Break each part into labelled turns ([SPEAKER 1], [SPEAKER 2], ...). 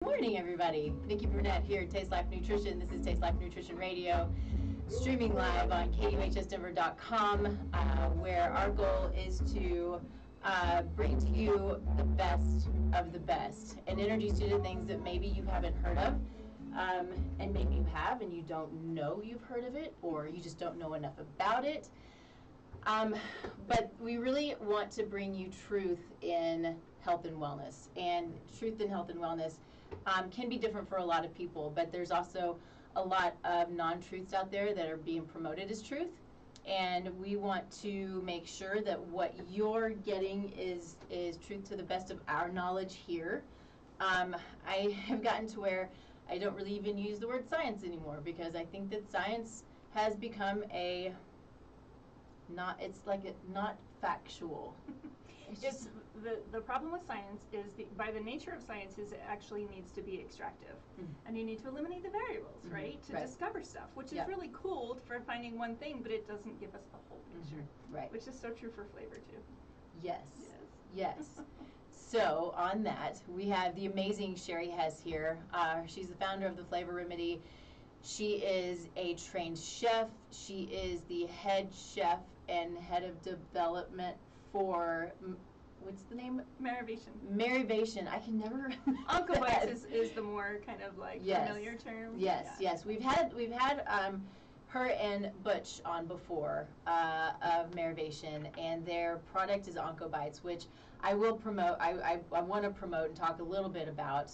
[SPEAKER 1] Morning, everybody. Nikki Burnett here at Taste Life Nutrition. This is Taste Life Nutrition Radio, streaming live on KUHSdenver.com, where our goal is to bring to you the best of the best and introduce you to things that maybe you haven't heard of, and maybe you have and you don't know you've heard of it, or you just don't know enough about it. But we really want to bring you truth in health and wellness. And truth in health and wellness can be different for a lot of people, but there's also a lot of non-truths out there that are being promoted as truth. And we want to make sure that what you're getting is truth to the best of our knowledge here. I have gotten to where I don't really even use the word science anymore, because I think that science has become not factual.
[SPEAKER 2] It's the problem with science is by the nature of science is it actually needs to be extractive, and you need to eliminate the variables, right, to discover stuff, which is really cool for finding one thing, but it doesn't give us the whole picture,
[SPEAKER 1] right?
[SPEAKER 2] Which is so true for flavor too.
[SPEAKER 1] Yes. So on that, we have the amazing Sherry Hess here. She's the founder of the Flavor Remedy. She is a trained chef. She is the head chef and head of development for, what's the name? Merivation. I can never remember.
[SPEAKER 2] Uncle Bites is the more kind of like familiar term.
[SPEAKER 1] Yes. We've had her and Butch on before of Merivation, and their product is Onco Bites, which I will promote. I want to promote and talk a little bit about,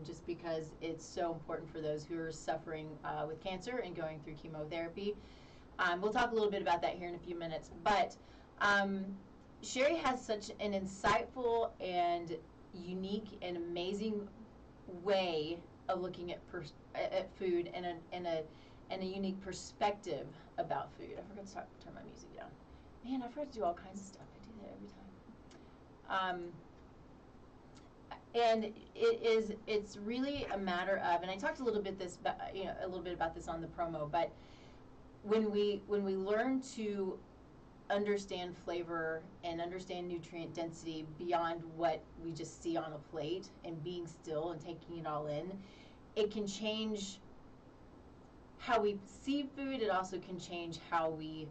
[SPEAKER 1] just because it's so important for those who are suffering with cancer and going through chemotherapy. We'll talk a little bit about that here in a few minutes, but Sherry has such an insightful and unique and amazing way of looking at food and a unique perspective about food. I forgot to turn my music down. Man, I forgot to do all kinds of stuff. I do that every time. And it's really a matter of, and I talked a little bit about this on the promo, but when we learn to understand flavor and understand nutrient density beyond what we just see on a plate and being still and taking it all in, it can change how we see food. It also can change how we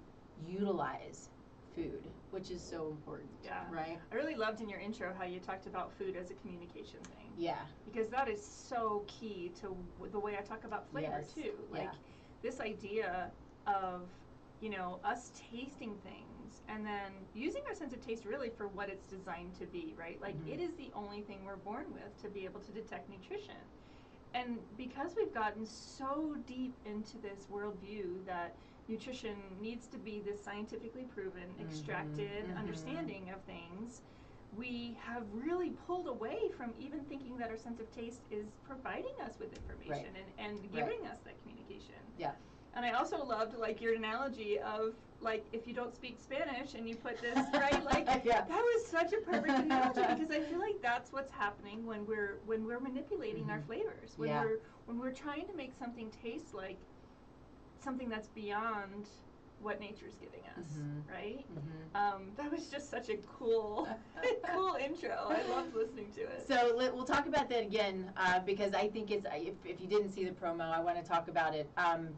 [SPEAKER 1] utilize food, which is so important.
[SPEAKER 2] Yeah.
[SPEAKER 1] Right?
[SPEAKER 2] I really loved in your intro how you talked about food as a communication thing.
[SPEAKER 1] Yeah.
[SPEAKER 2] Because that is so key to the way I talk about flavor too. Like this idea of, us tasting things and then using our sense of taste really for what it's designed to be, right? Like it is the only thing we're born with to be able to detect nutrition. And because we've gotten so deep into this worldview that nutrition needs to be this scientifically proven, extracted understanding of things, we have really pulled away from even thinking that our sense of taste is providing us with information and giving us that communication.
[SPEAKER 1] Yeah.
[SPEAKER 2] And I also loved your analogy of if you don't speak Spanish and you put this that was such a perfect analogy, because I feel like that's what's happening when we're manipulating our flavors, when we're trying to make something taste like something that's beyond what nature's giving us, right? That was just such a cool intro. I loved listening to it.
[SPEAKER 1] So we'll talk about that again, because I think it's, if you didn't see the promo, I want to talk about it,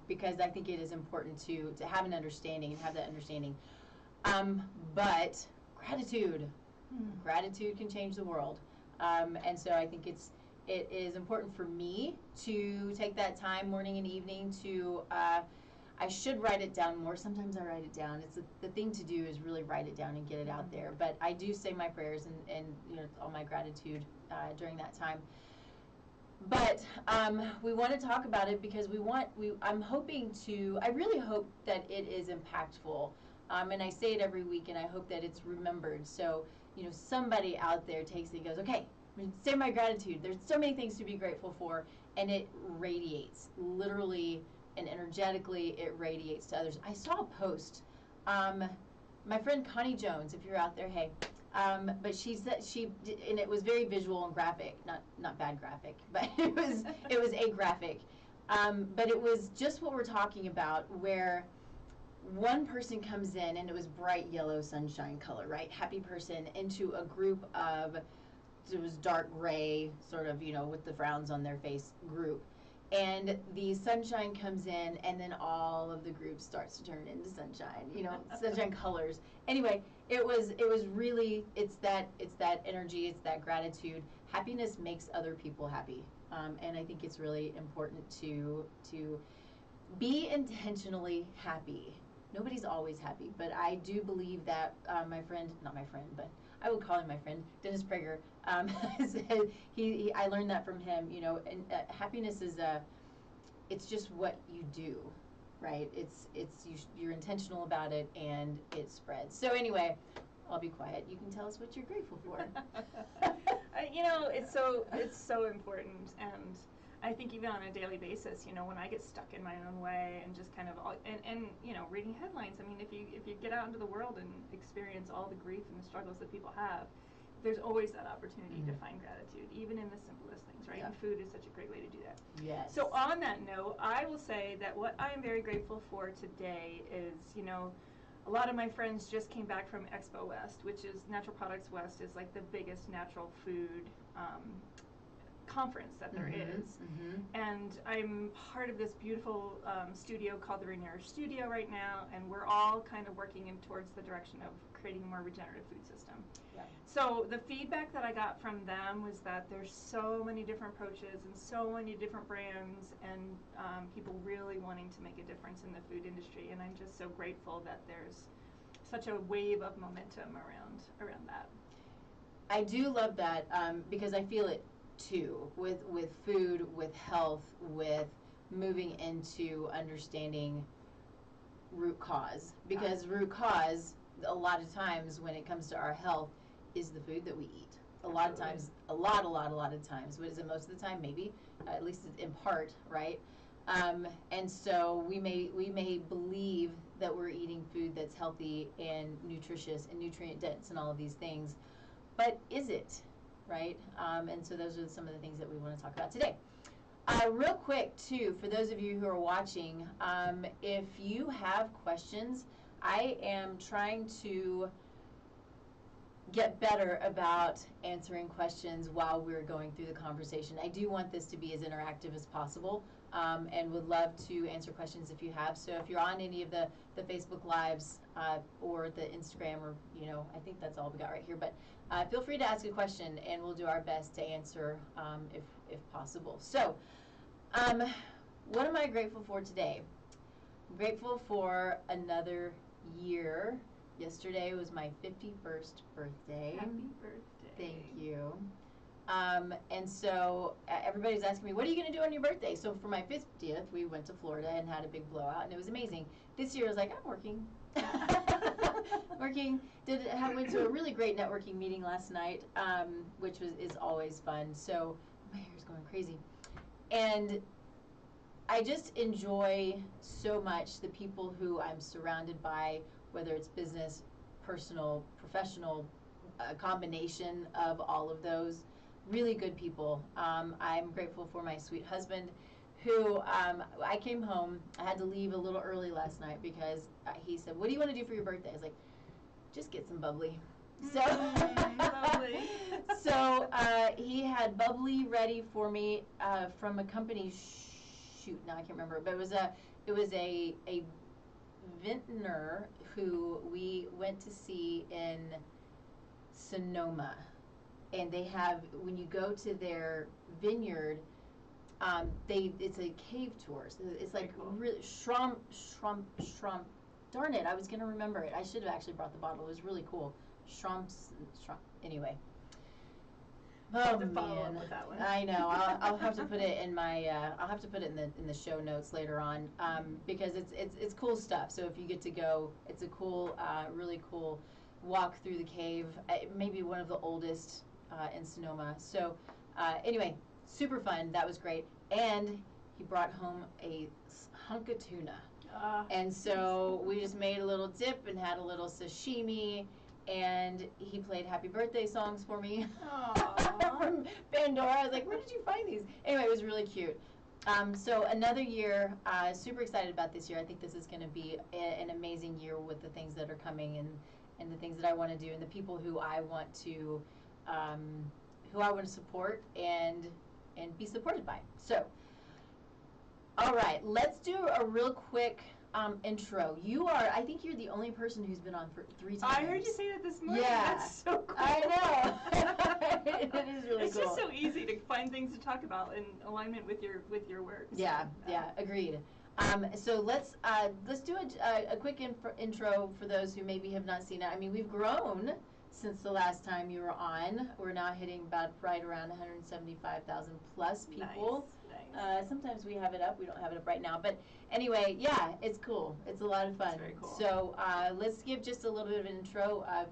[SPEAKER 1] because I think it is important to have an understanding and have that understanding. But gratitude can change the world, and so I think it is important for me to take that time morning and evening to. I should write it down more. Sometimes I write it down. It's the thing to do is really write it down and get it out there. But I do say my prayers and all my gratitude during that time. But we want to talk about it because I really hope that it is impactful. And I say it every week, and I hope that it's remembered. So somebody out there takes it and goes, okay, I'm going to say my gratitude. There's so many things to be grateful for, and it radiates literally. And energetically, it radiates to others. I saw a post. My friend Connie Jones, if you're out there, hey. But she said and it was very visual and graphic, not bad graphic, but it was a graphic. But it was just what we're talking about, where one person comes in, and it was bright yellow sunshine color, right? Happy person, into a group of it was dark gray, sort of, with the frowns on their face group. And the sunshine comes in, and then all of the group starts to turn into sunshine, sunshine colors. Anyway, it was really, it's that energy, it's that gratitude. Happiness makes other people happy. And I think it's really important to be intentionally happy. Nobody's always happy, but I do believe that my friend, not my friend, but I would call him my friend, Dennis Prager, said I learned that from him, and happiness is it's just what you do, right? You're intentional about it, and it spreads. So anyway, I'll be quiet. You can tell us what you're grateful for.
[SPEAKER 2] It's so important, and I think even on a daily basis, when I get stuck in my own way and just kind of reading headlines. I mean, if you get out into the world and experience all the grief and the struggles that people have, there's always that opportunity to find gratitude, even in the simplest things, right? Yeah. And food is such a great way to do that.
[SPEAKER 1] Yes.
[SPEAKER 2] So on that note, I will say that what I am very grateful for today is, a lot of my friends just came back from Expo West, which is Natural Products West is like the biggest natural food conference that there is. And I'm part of this beautiful studio called the Rainier Studio right now, and we're all kind of working towards the direction of creating a more regenerative food system.
[SPEAKER 1] Yeah.
[SPEAKER 2] So the feedback that I got from them was that there's so many different approaches and so many different brands and people really wanting to make a difference in the food industry, and I'm just so grateful that there's such a wave of momentum around that.
[SPEAKER 1] I do love that because I feel it too, with food, with health, with moving into understanding root cause. Because root cause, a lot of times when it comes to our health, is the food that we eat. A lot of times, a lot of times. What is it most of the time? Maybe, at least in part, right? And so we may believe that we're eating food that's healthy and nutritious and nutrient dense and all of these things, but is it? Right? And so those are some of the things that we want to talk about today. Real quick, too, for those of you who are watching, if you have questions, I am trying to get better about answering questions while we're going through the conversation. I do want this to be as interactive as possible, and would love to answer questions if you have. So if you're on any of the Facebook Lives or the Instagram, or I think that's all we got right here, but feel free to ask a question, and we'll do our best to answer if possible. So what am I grateful for today? I'm grateful for another year. Yesterday was my 51st birthday.
[SPEAKER 2] Happy birthday.
[SPEAKER 1] Thank you. And so everybody's asking me, what are you going to do on your birthday? So for my 50th, we went to Florida and had a big blowout, and it was amazing. This year I was like, I'm working. Went to a really great networking meeting last night, which is always fun. So my hair's going crazy. And I just enjoy so much the people who I'm surrounded by, whether it's business, personal, professional, a combination of all of those. Really good people. I'm grateful for my sweet husband, who I came home. I had to leave a little early last night because he said, what do you want to do for your birthday? I was like, just get some bubbly. So,
[SPEAKER 2] bubbly.
[SPEAKER 1] So he had bubbly ready for me from a company, now I can't remember, but it was a vintner who we went to see in Sonoma. And they have, when you go to their vineyard, it's a cave tour. So it's like
[SPEAKER 2] cool.
[SPEAKER 1] Really shrum. Darn it, I was gonna remember it. I should have actually brought the bottle. It was really cool. Shrum. Anyway. Oh man,
[SPEAKER 2] with that one.
[SPEAKER 1] I know. I'll have to put it in my. I'll have to put it in the show notes later on, because it's cool stuff. So if you get to go, it's a cool, really cool walk through the cave. Maybe one of the oldest in Sonoma. So anyway, super fun. That was great. And he brought home a hunk of tuna. And so we just made a little dip and had a little sashimi, and he played happy birthday songs for me from Pandora. I was like, where did you find these? Anyway, it was really cute. So another year, super excited about this year. I think this is going to be an amazing year with the things that are coming and the things that I want to do and the people who I want to who I want to support and be supported by. So, all right, let's do a real quick intro. I think you're the only person who's been on for 3 times.
[SPEAKER 2] I heard you say that this morning.
[SPEAKER 1] Yeah.
[SPEAKER 2] That's so cool.
[SPEAKER 1] I know. It is really
[SPEAKER 2] it's
[SPEAKER 1] cool.
[SPEAKER 2] It's just so easy to find things to talk about in alignment with your work. So,
[SPEAKER 1] yeah, agreed. So let's do a quick intro for those who maybe have not seen it. I mean, we've grown since the last time you were on. We're now hitting about right around 175,000 plus people. Nice. Sometimes we have it up. We don't have it up right now. But anyway, yeah, it's cool. It's a lot of fun.
[SPEAKER 2] It's very cool.
[SPEAKER 1] So let's give just a little bit of an intro of,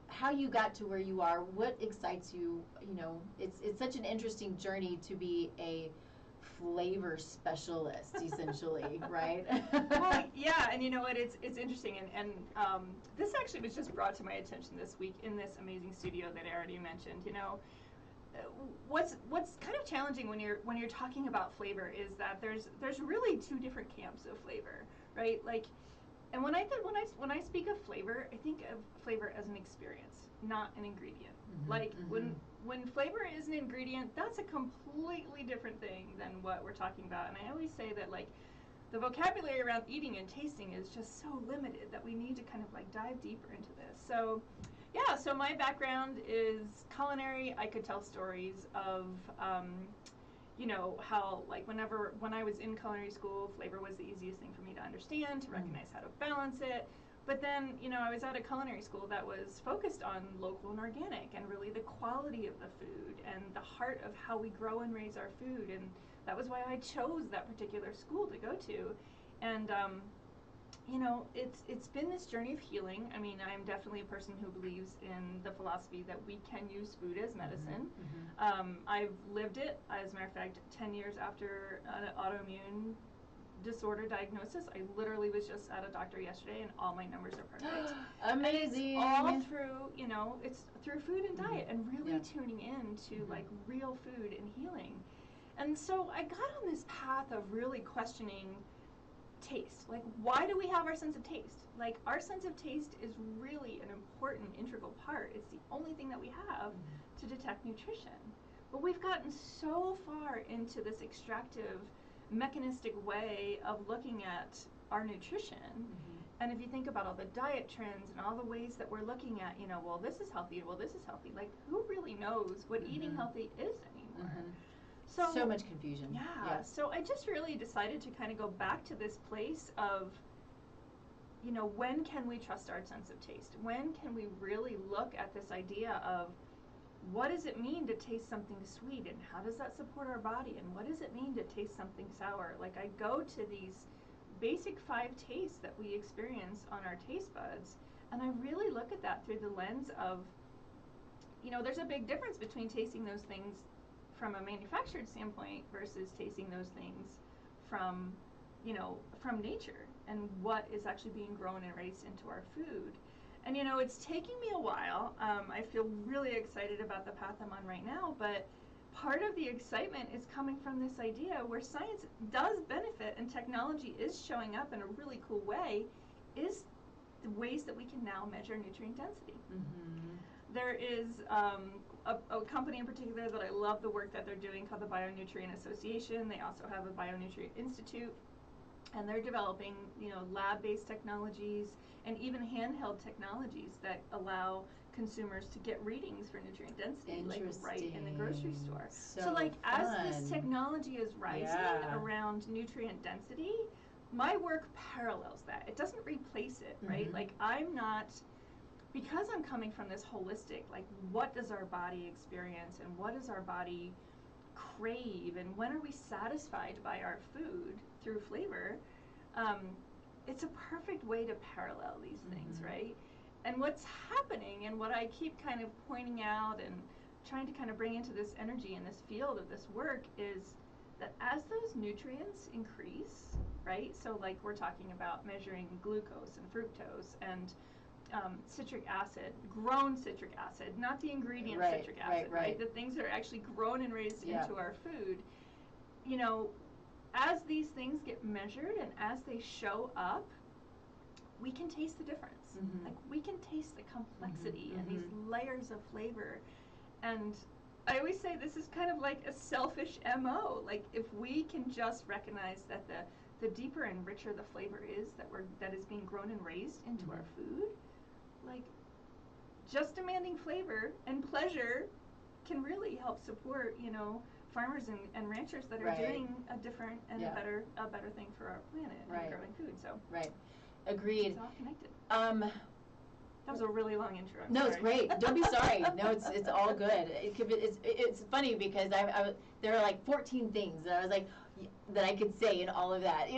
[SPEAKER 1] how you got to where you are, what excites you. It's such an interesting journey to be a flavor specialist, essentially, right?
[SPEAKER 2] Well, yeah, and you know what? It's interesting, and this actually was just brought to my attention this week in this amazing studio that I already mentioned. What's kind of challenging when you're talking about flavor is that there's really 2 different camps of flavor, right? Like, and when I speak of flavor, I think of flavor as an experience, not an ingredient. Mm-hmm, like when flavor is an ingredient, that's a completely different thing than what we're talking about. And I always say that, like, the vocabulary around eating and tasting is just so limited that we need to kind of like dive deeper into this. So yeah, so my background is culinary. I could tell stories of how, like, when I was in culinary school, flavor was the easiest thing for me to understand, to recognize how to balance it. But then, I was at a culinary school that was focused on local and organic and really the quality of the food and the heart of how we grow and raise our food. And that was why I chose that particular school to go to. And, it's been this journey of healing. I mean, I'm definitely a person who believes in the philosophy that we can use food as medicine. Mm-hmm. I've lived it. As a matter of fact, 10 years after an autoimmune disorder diagnosis, I literally was just at a doctor yesterday, and all my numbers are perfect.
[SPEAKER 1] Amazing.
[SPEAKER 2] And it's all through, it's through food and diet, and really tuning in to like real food and healing. And so I got on this path of really questioning taste. Like, why do we have our sense of taste? Like, our sense of taste is really an important, integral part. It's the only thing that we have to detect nutrition. But we've gotten so far into this extractive, mechanistic way of looking at our nutrition. And if you think about all the diet trends and all the ways that we're looking at, well, this is healthy, well, this is healthy. Like, who really knows what eating healthy is anymore?
[SPEAKER 1] So much confusion.
[SPEAKER 2] Yeah. So I just really decided to kind of go back to this place of, when can we trust our sense of taste? When can we really look at this idea of what does it mean to taste something sweet, and how does that support our body, and what does it mean to taste something sour? Like, I go to these basic 5 tastes that we experience on our taste buds, and I really look at that through the lens of, there's a big difference between tasting those things from a manufactured standpoint versus tasting those things from nature and what is actually being grown and raised into our food. And it's taking me a while. I feel really excited about the path I'm on right now, but part of the excitement is coming from this idea where science does benefit and technology is showing up in a really cool way, is the ways that we can now measure nutrient density. There is a company in particular that I love the work that they're doing called the Bionutrient Association. They also have a Bionutrient Institute, and they're developing, lab-based technologies and even handheld technologies that allow consumers to get readings for nutrient density, like right in the grocery store. So like, as this technology is rising around nutrient density, my work parallels that. It doesn't replace it, right? Like, because I'm coming from this holistic, like, what does our body experience and what does our body crave, and when are we satisfied by our food through flavor? It's a perfect way to parallel these things, right? And what's happening, and what I keep kind of pointing out and trying to kind of bring into this energy in this field of this work, is that as those nutrients increase, right? So like, we're talking about measuring glucose and fructose and citric acid, grown citric acid, not the ingredient citric acid, right? The things that are actually grown and raised into our food. As these things get measured and as they show up, we can taste the difference. Like, we can taste the complexity and these layers of flavor. And I always say this is kind of like a selfish MO. Like, if we can just recognize that the deeper and richer the flavor is that is being grown and raised into our food, like, just demanding flavor and pleasure can really help support, farmers and ranchers that are doing a different and a better thing for our planet and growing food. So
[SPEAKER 1] agreed.
[SPEAKER 2] It's all connected. That was a really long intro. I'm sorry.
[SPEAKER 1] It's great. Don't be sorry. No, it's all good. It's funny because there are like 14 things that I was like that I could say in all of that.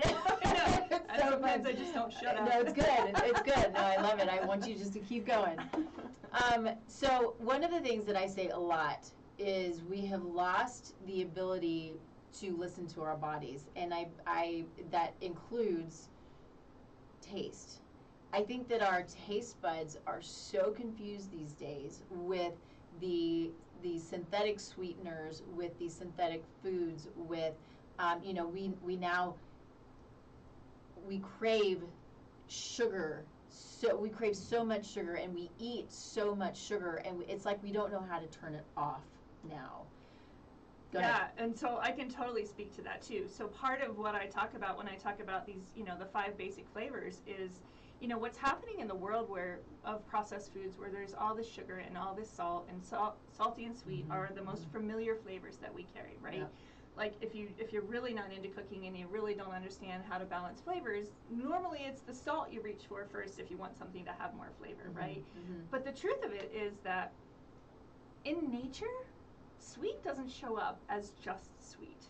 [SPEAKER 2] Sometimes I just don't shut up.
[SPEAKER 1] No, it's good. It's good. No, I love it. I want you just to keep going. So one of the things that I say a lot is we have lost the ability to listen to our bodies, and I that includes taste. I think that our taste buds are so confused these days with the synthetic sweeteners, with the synthetic foods, with we crave sugar. So we crave so much sugar, and we eat so much sugar, and it's like we don't know how to turn it off now. Go ahead.
[SPEAKER 2] And so I can totally speak to that too. So part of what I talk about when I talk about these, the 5 basic flavors is, what's happening in the world of processed foods where there's all this sugar and all this salt, and salty and sweet are the most familiar flavors that we carry, right? Yep. Like if you're really not into cooking and you really don't understand how to balance flavors, normally it's the salt you reach for first if you want something to have more flavor, right? But the truth of it is that in nature, sweet doesn't show up as just sweet.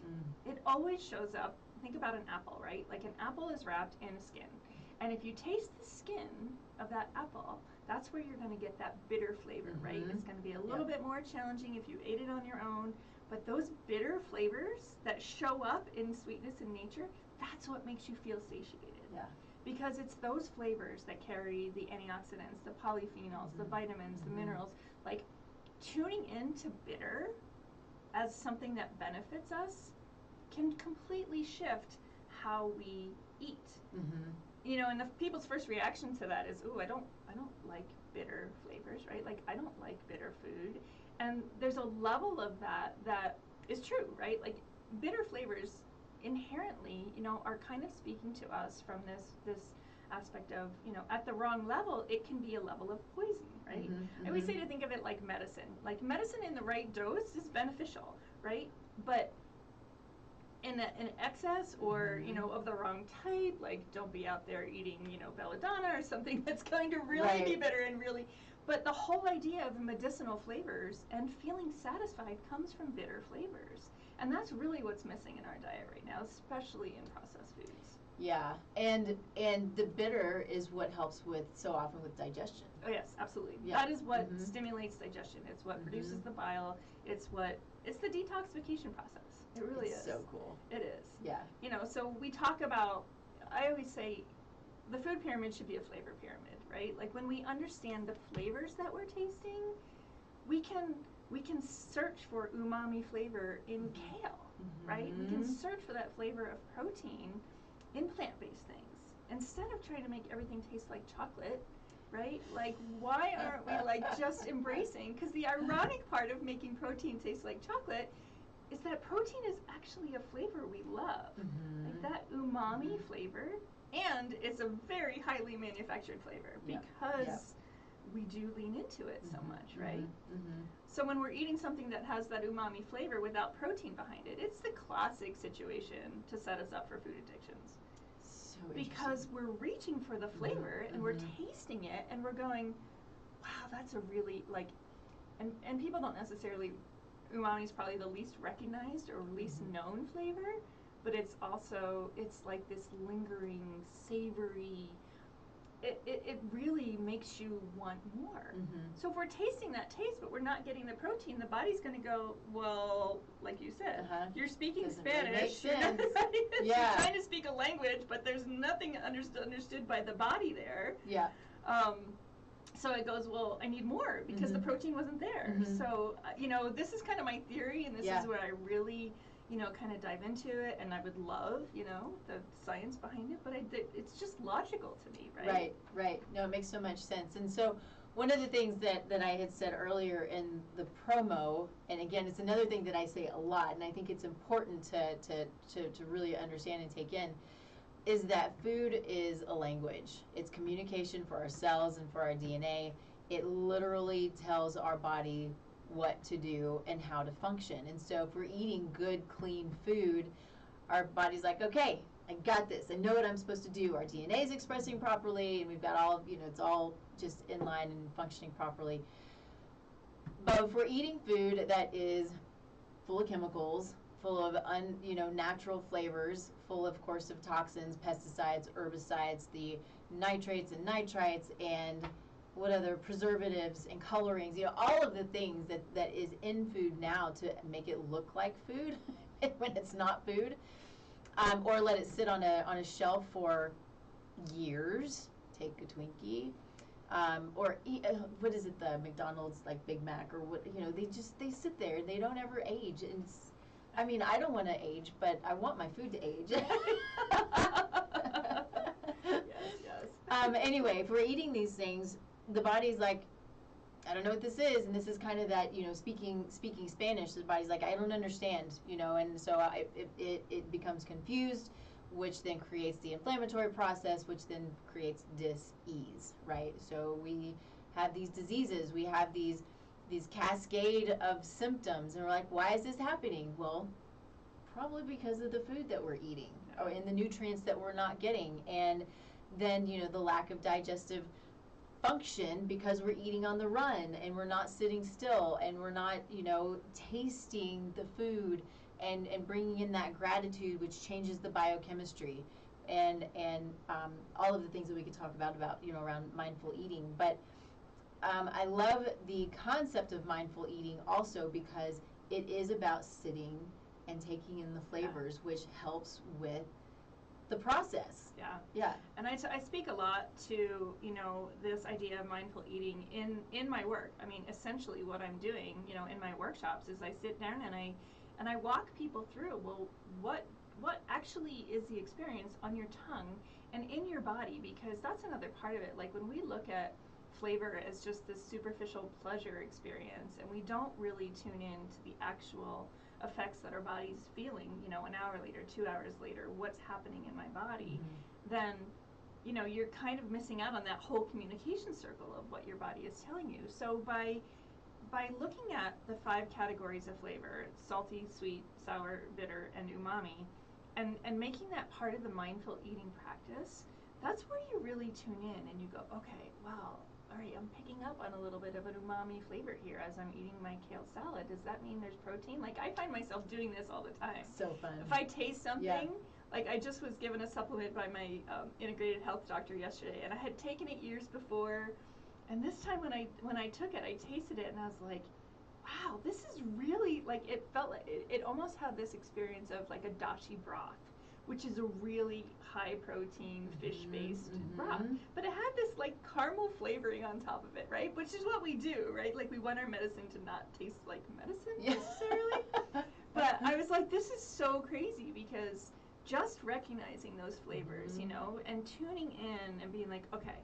[SPEAKER 2] It always shows up, think about an apple, right? Like an apple is wrapped in a skin. And if you taste the skin of that apple, that's where you're going to get that bitter flavor, right? It's going to be a little bit more challenging if you ate it on your own. But those bitter flavors that show up in sweetness in nature, that's what makes you feel satiated. Yeah. Because it's those flavors that carry the antioxidants, the polyphenols, the vitamins, the minerals. Like, tuning into bitter as something that benefits us can completely shift how we eat. And the people's first reaction to that is, ooh, I don't like bitter flavors, right? Like, I don't like bitter food. And there's a level of that is true, right? Like, bitter flavors inherently, are kind of speaking to us from this aspect of, at the wrong level, it can be a level of poison, right? I always say to think of it like medicine. Like, medicine in the right dose is beneficial, right? But in excess or, of the wrong type, like, don't be out there eating, belladonna or something that's going to really be bitter and really... But the whole idea of medicinal flavors and feeling satisfied comes from bitter flavors. And that's really what's missing in our diet right now, especially in processed foods.
[SPEAKER 1] Yeah, and the bitter is what helps so often with digestion.
[SPEAKER 2] Oh yes, absolutely. Yeah. That is what stimulates digestion. It's what produces the bile. It's the detoxification process. It really is.
[SPEAKER 1] So cool.
[SPEAKER 2] It is.
[SPEAKER 1] Yeah.
[SPEAKER 2] So we talk about, I always say, the food pyramid should be a flavor pyramid, right? Like, when we understand the flavors that we're tasting, we can search for umami flavor in kale, right? We can search for that flavor of protein in plant-based things instead of trying to make everything taste like chocolate, right? Like, why aren't we like just embracing? Because the ironic part of making protein taste like chocolate is that protein is actually a flavor we love, like that umami flavor. And it's a very highly manufactured flavor because we do lean into it so much, right? So when we're eating something that has that umami flavor without protein behind it, it's the classic situation to set us up for food addictions.
[SPEAKER 1] So
[SPEAKER 2] because we're reaching for the flavor and we're tasting it and we're going, wow, that's a really, like, and people don't necessarily, umami is probably the least recognized or least known flavor. But it's like this lingering, savory, it really makes you want more. So if we're tasting that taste, but we're not getting the protein, the body's going to go, well, like you said, you're speaking Spanish.
[SPEAKER 1] Really make sense.
[SPEAKER 2] You're trying to speak a language, but there's nothing understood by the body there.
[SPEAKER 1] Yeah.
[SPEAKER 2] So it goes, well, I need more because the protein wasn't there. So, this is kind of my theory, and this is where I really... kind of dive into it, and I would love, the science behind it, but it's just logical to me, right?
[SPEAKER 1] Right. No, it makes so much sense. And so one of the things that I had said earlier in the promo, and again, it's another thing that I say a lot, and I think it's important to really understand and take in, is that food is a language. It's communication for our cells and for our DNA. It literally tells our body what to do and how to function. And so if we're eating good, clean food, our body's like, okay, I got this. I know what I'm supposed to do. Our DNA is expressing properly, and we've got all, it's all just in line and functioning properly. But if we're eating food that is full of chemicals, full of natural flavors, full of course of toxins, pesticides, herbicides, the nitrates and nitrites, and what other preservatives and colorings, all of the things that is in food now to make it look like food when it's not food, or let it sit on a shelf for years. Take a Twinkie, or eat, what is it, the McDonald's like Big Mac or what, they sit there and they don't ever age. And I don't want to age, but I want my food to age.
[SPEAKER 2] Yes.
[SPEAKER 1] Anyway, if we're eating these things, the body's like, I don't know what this is, and this is kind of that, speaking Spanish, the body's like, I don't understand, and so it becomes confused, which then creates the inflammatory process, which then creates dis-ease, right? So we have these diseases, we have these cascade of symptoms, and we're like, why is this happening? Well, probably because of the food that we're eating, or in the nutrients that we're not getting, and then, the lack of digestive function because we're eating on the run and we're not sitting still and we're not, tasting the food and bringing in that gratitude, which changes the biochemistry and all of the things that we could talk about, around mindful eating. But I love the concept of mindful eating also because it is about sitting and taking in the flavors, which helps with the process. Yeah.
[SPEAKER 2] And I speak a lot to, this idea of mindful eating in my work. Essentially what I'm doing, in my workshops is I sit down and I walk people through, well, what actually is the experience on your tongue and in your body, because that's another part of it. Like when we look at flavor as just this superficial pleasure experience and we don't really tune in to the actual effects that our body's feeling, an hour later, 2 hours later, what's happening in my body, then, you're kind of missing out on that whole communication circle of what your body is telling you. So by looking at the 5 categories of flavor, salty, sweet, sour, bitter, and umami, and making that part of the mindful eating practice, that's where you really tune in and you go, okay, wow, all right, I'm picking up on a little bit of an umami flavor here as I'm eating my kale salad. Does that mean there's protein? Like, I find myself doing this all the time.
[SPEAKER 1] So fun.
[SPEAKER 2] If I taste something, like I just was given a supplement by my integrated health doctor yesterday, and I had taken it years before, and this time when I took it, I tasted it, and I was like, wow, this is really, like, it felt like, it almost had this experience of like a dashi broth, which is a really high protein fish-based broth. But it had this like caramel flavoring on top of it, right? Which is what we do, right? Like we want our medicine to not taste like medicine necessarily. But I was like, this is so crazy because just recognizing those flavors, and tuning in and being like, okay,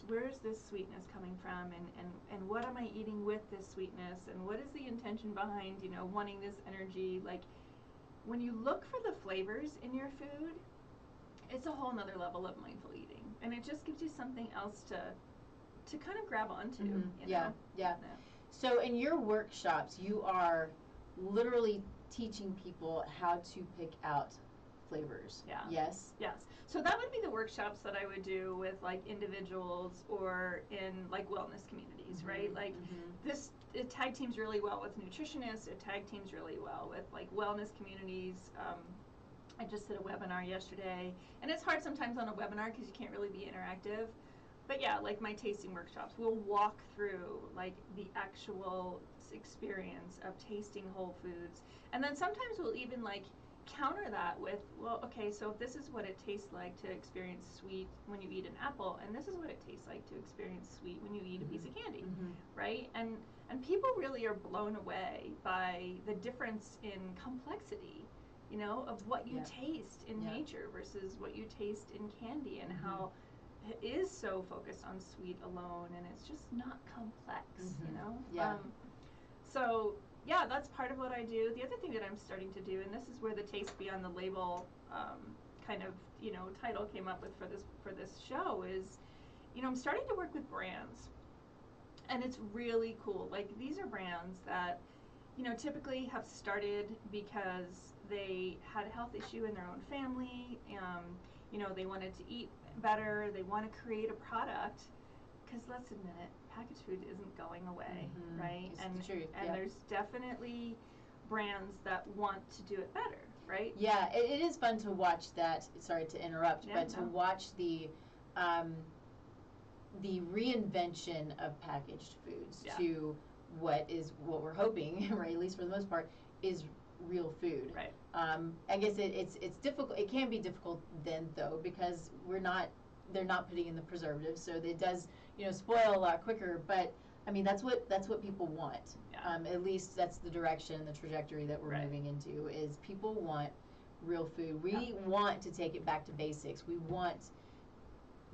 [SPEAKER 2] where's this sweetness coming from, and what am I eating with this sweetness, and what is the intention behind, wanting this energy, like, when you look for the flavors in your food, it's a whole nother level of mindful eating, and it just gives you something else to kind of grab onto.
[SPEAKER 1] Yeah. So in your workshops, you are literally teaching people how to pick out flavors.
[SPEAKER 2] Yeah.
[SPEAKER 1] Yes.
[SPEAKER 2] So that would be the workshops that I would do with like individuals or in like wellness communities, right? Like it tag teams really well with nutritionists. It tag teams really well with like wellness communities. I just did a webinar yesterday, and it's hard sometimes on a webinar because you can't really be interactive. But yeah, like my tasting workshops, we'll walk through like the actual experience of tasting whole foods, and then sometimes we'll even like counter that with, well, okay, so if this is what it tastes like to experience sweet when you eat an apple, and this is what it tastes like to experience sweet when you eat a piece of candy, right? And people really are blown away by the difference in complexity, of what you taste in nature versus what you taste in candy, and how is so focused on sweet alone, and it's just not complex, you know?
[SPEAKER 1] Yeah.
[SPEAKER 2] So yeah, that's part of what I do. The other thing that I'm starting to do, and this is where the Taste Beyond the Label kind of, you know, title came up with for this show, is, you know, I'm starting to work with brands, and it's really cool. Like, these are brands that, you know, typically have started because they had a health issue in their own family. You know, they wanted to eat better. They want to create a product, because let's admit it, packaged food isn't going away, right?
[SPEAKER 1] It's
[SPEAKER 2] and
[SPEAKER 1] the truth,
[SPEAKER 2] and there's definitely brands that want to do it better, right?
[SPEAKER 1] Yeah, it is fun to watch that. Sorry to interrupt, but to watch the reinvention of packaged foods to what we're hoping, right, at least for the most part, is real food.
[SPEAKER 2] Right.
[SPEAKER 1] I guess it's difficult. It can be difficult then, though, because they're not putting in the preservatives, so it does, you know, spoil a lot quicker. But I mean, that's what people want.
[SPEAKER 2] Yeah.
[SPEAKER 1] At least that's the direction, the trajectory that we're moving into. Is people want real food. We want to take it back to basics. We want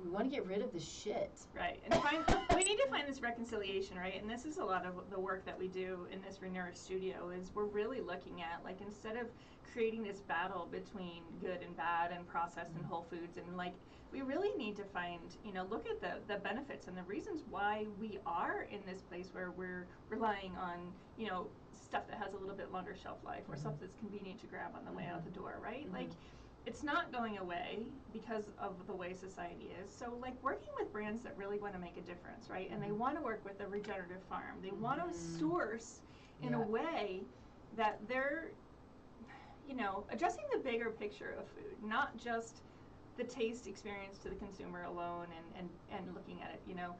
[SPEAKER 1] to get rid of the shit.
[SPEAKER 2] Right. And we need to find this reconciliation, right? And this is a lot of the work that we do in this Renourished studio, is we're really looking at, like, instead of creating this battle between good and bad and processed and whole foods, and, like, we really need to find, you know, look at the benefits and the reasons why we are in this place where we're relying on, you know, stuff that has a little bit longer shelf life, or stuff that's convenient to grab on the way out the door, right? Like, it's not going away because of the way society is. So, like, working with brands that really want to make a difference, right? And they want to work with a regenerative farm. They want to source in a way that they're, you know, addressing the bigger picture of food, not just the taste experience to the consumer alone, and looking at it, you know,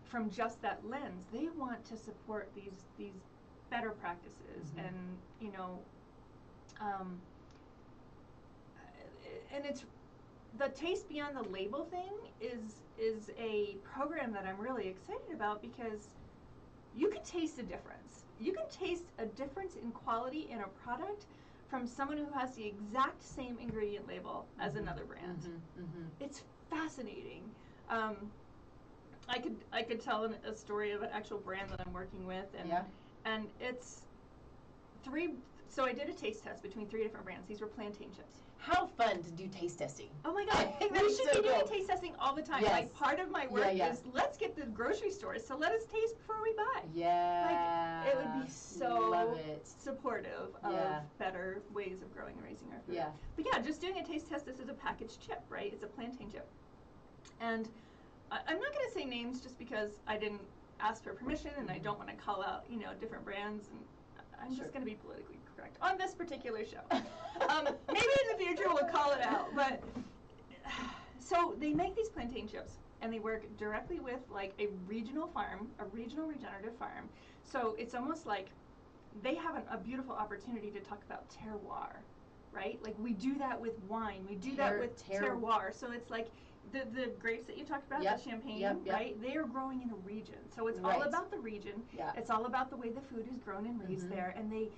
[SPEAKER 2] from just that lens. They want to support these better practices, and, you know, and it's the Taste Beyond the Label thing is a program that I'm really excited about, because you can taste a difference. You can taste a difference in quality in a product from someone who has the exact same ingredient label as another brand. It's fascinating. I could tell a story of an actual brand that I'm working with, and it's so I did a taste test between 3 different brands. These were plantain chips.
[SPEAKER 1] How fun to do taste testing.
[SPEAKER 2] Oh my God, we should be doing taste testing all the time.
[SPEAKER 1] Yes.
[SPEAKER 2] Like, part of my work is, let's get the grocery stores to let us taste before we buy.
[SPEAKER 1] Yeah.
[SPEAKER 2] Like, it would be so supportive of better ways of growing and raising our food.
[SPEAKER 1] Yeah.
[SPEAKER 2] But yeah, just doing a taste test. This is a packaged chip, right? It's a plantain chip. And I'm not going to say names just because I didn't ask for permission, and I don't want to call out, you know, different brands, and I'm just going to be politically correct on this particular show. Maybe in the future we'll call it out. But so they make these plantain chips, and they work directly with, like, a regional farm, a regional regenerative farm. So it's almost like they have a beautiful opportunity to talk about terroir, right? Like, we do that with wine. We do that with terroir. So it's like the grapes that you talked about, the champagne, right? They are growing in a region. So it's all about the region. It's all about the way the food is grown and raised there, and they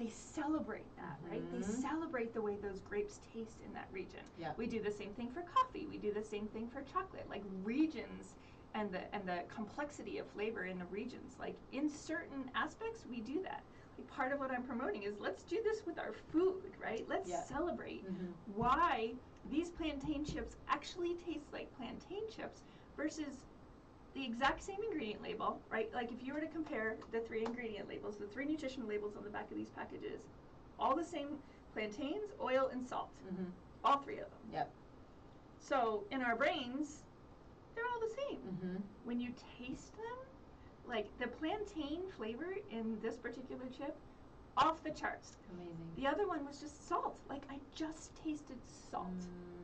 [SPEAKER 2] celebrate that, right? They celebrate the way those grapes taste in that region. We do the same thing for coffee. We do the same thing for chocolate. Like, regions and the complexity of flavor in the regions. Like, in certain aspects, we do that. Like, part of what I'm promoting is, let's do this with our food, right? Let's celebrate why these plantain chips actually taste like plantain chips versus the exact same ingredient label, right? Like, if you were to compare the 3 ingredient labels, the 3 nutritional labels on the back of these packages, all the same: plantains, oil, and salt. All 3 of them. So in our brains, they're all the same. When you taste them, like, the plantain flavor in this particular chip, off the charts.
[SPEAKER 1] Amazing.
[SPEAKER 2] The other one was just salt. Like, I just tasted salt,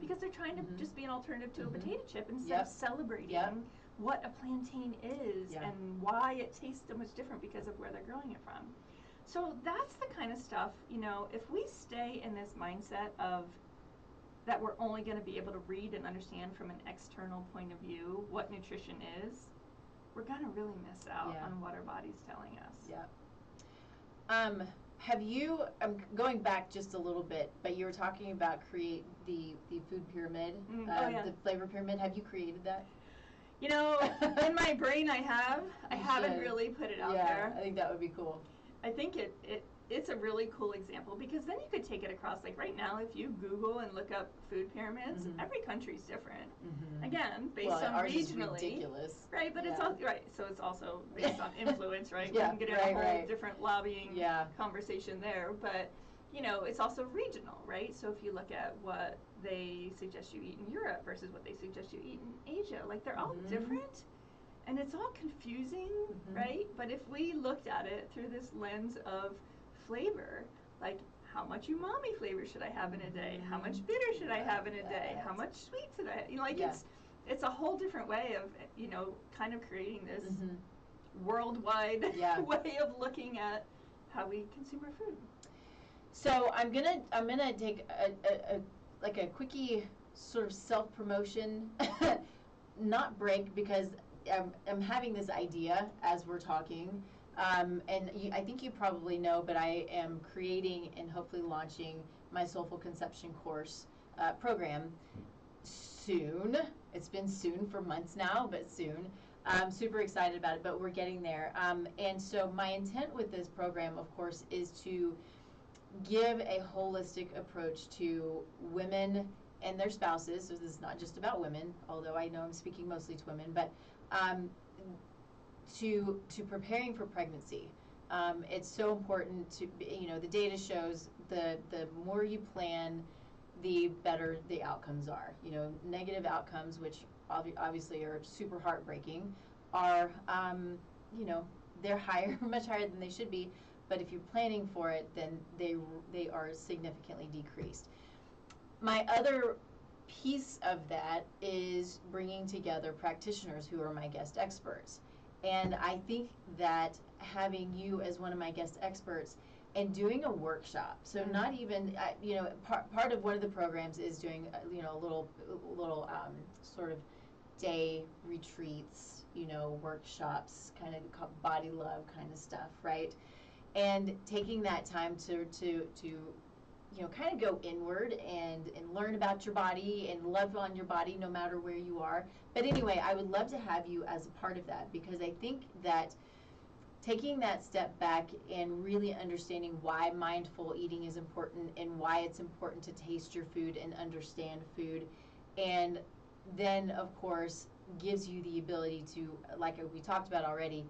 [SPEAKER 2] because they're trying to just be an alternative to a potato chip, instead of celebrating what a plantain is and why it tastes so much different because of where they're growing it from. So that's the kind of stuff, you know, if we stay in this mindset of that we're only going to be able to read and understand from an external point of view what nutrition is, we're going to really miss out on what our body's telling us.
[SPEAKER 1] Have you, I'm going back just a little bit, but you were talking about create the food pyramid, the flavor pyramid. Have you created that?
[SPEAKER 2] You know, in my brain I haven't really put it out there.
[SPEAKER 1] I think that would be cool.
[SPEAKER 2] I think it's a really cool example, because then you could take it across, like right now, if you Google and look up food pyramids, every country's different. Again, based on
[SPEAKER 1] ours
[SPEAKER 2] regionally.
[SPEAKER 1] Is ridiculous.
[SPEAKER 2] Right, but it's also, right, so it's also based on influence, right?
[SPEAKER 1] Yeah,
[SPEAKER 2] we can get in a whole different lobbying conversation there, but you know, it's also regional, right? So if you look at what they suggest you eat in Europe versus what they suggest you eat in Asia, like they're all different. And it's all confusing, right? But if we looked at it through this lens of flavor, like how much umami flavor should I have in a day? How much bitter should I have in a day? How much sweet should I have? You know, like it's a whole different way of, you know, kind of creating this worldwide way of looking at how we consume our food.
[SPEAKER 1] So I'm gonna take a quickie sort of self-promotion, not break, because I'm having this idea as we're talking, and I think you probably know, but I am creating and hopefully launching my Soulful Conception course program soon. It's been soon for months now, but soon. I'm super excited about it, but we're getting there. And so my intent with this program, of course, is to give a holistic approach to women and their spouses. So this is not just about women, although I know I'm speaking mostly to women, but to preparing for pregnancy. It's so important to, you know, the data shows the more you plan, the better the outcomes are. You know, negative outcomes, which obviously are super heartbreaking, are, you know, they're higher, much higher than they should be. But if you're planning for it, then they are significantly decreased. My other piece of that is bringing together practitioners who are my guest experts. And I think that having you as one of my guest experts and doing a workshop, so not even, you know, part of one of the programs is doing, you know, a little sort of day retreats, you know, workshops, kind of body love kind of stuff, right? And taking that time to you know, kind of go inward and learn about your body and love on your body no matter where you are. But anyway, I would love to have you as a part of that, because I think that taking that step back and really understanding why mindful eating is important and why it's important to taste your food and understand food, and then of course gives you the ability to, like we talked about already,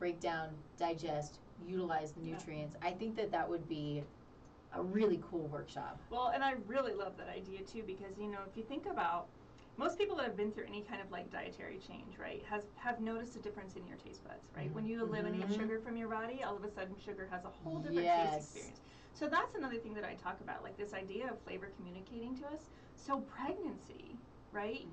[SPEAKER 1] break down, digest, utilize the nutrients. I think that would be a really cool workshop.
[SPEAKER 2] Well, and I really love that idea too, because, you know, if you think about most people that have been through any kind of like dietary change, right, have noticed a difference in your taste buds, right? When you eliminate sugar from your body, all of a sudden sugar has a whole different taste experience. So that's another thing that I talk about, like this idea of flavor communicating to us. So pregnancy, right,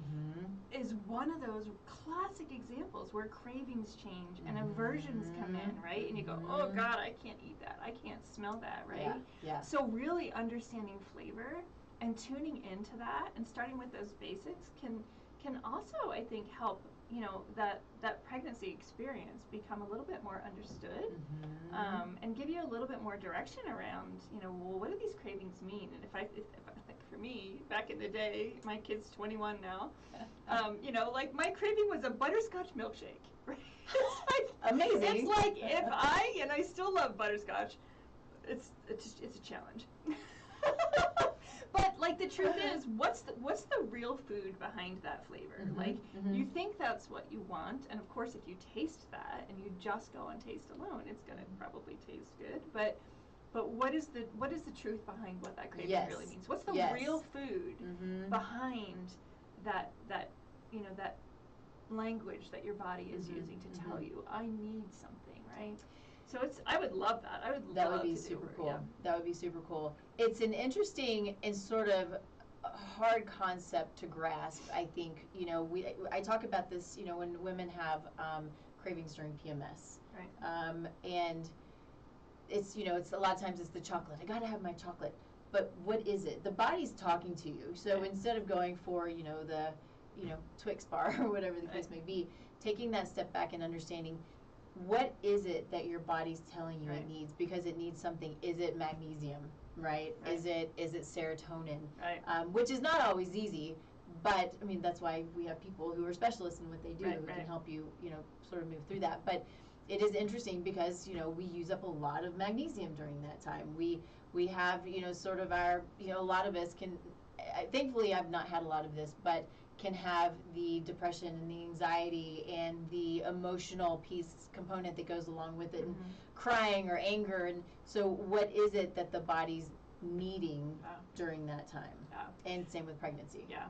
[SPEAKER 2] is one of those classic examples where cravings change and aversions come in, right? And you go, oh God, I can't eat that. I can't smell that, right?
[SPEAKER 1] Yeah.
[SPEAKER 2] So really understanding flavor and tuning into that and starting with those basics can also, I think, help, you know, that pregnancy experience become a little bit more understood, and give you a little bit more direction around, you know, well, what do these cravings mean? And if like for me, back in the day, my kid's 21 now, you know, like my craving was a butterscotch milkshake, right? It's like,
[SPEAKER 1] amazing.
[SPEAKER 2] It's like if I still love butterscotch, it's a challenge. But like the truth is, what's the real food behind that flavor? Like you think that's what you want, and of course if you taste that and you just go on taste alone, it's gonna probably taste good. But what is the truth behind what that craving really means? What's the real food behind that you know, that language that your body is using to tell you I need something, right? So I would love that.
[SPEAKER 1] That would be super cool. That would be super cool. It's an interesting and sort of hard concept to grasp, I think. You know, I talk about this, you know, when women have cravings during PMS.
[SPEAKER 2] Right.
[SPEAKER 1] And it's, you know, it's a lot of times it's the chocolate. I gotta have my chocolate. But what is it? The body's talking to you. So instead of going for, you know, the, you know, Twix bar or whatever the case may be, taking that step back and understanding what is it that your body's telling you
[SPEAKER 2] Right.
[SPEAKER 1] it needs? Because it needs something. Is it magnesium, right?
[SPEAKER 2] Right.
[SPEAKER 1] Is it serotonin?
[SPEAKER 2] Right.
[SPEAKER 1] Which is not always easy, but I mean that's why we have people who are specialists in what they do
[SPEAKER 2] Right,
[SPEAKER 1] who
[SPEAKER 2] right.
[SPEAKER 1] can help you, sort of move through that. But it is interesting because we use up a lot of magnesium during that time. We have sort of our a lot of us can. Thankfully, I've not had a lot of this, but can have the depression and the anxiety and the emotional piece component that goes along with it, and crying or anger. And so, what is it that the body's needing during that time? And same with pregnancy.
[SPEAKER 2] Yeah.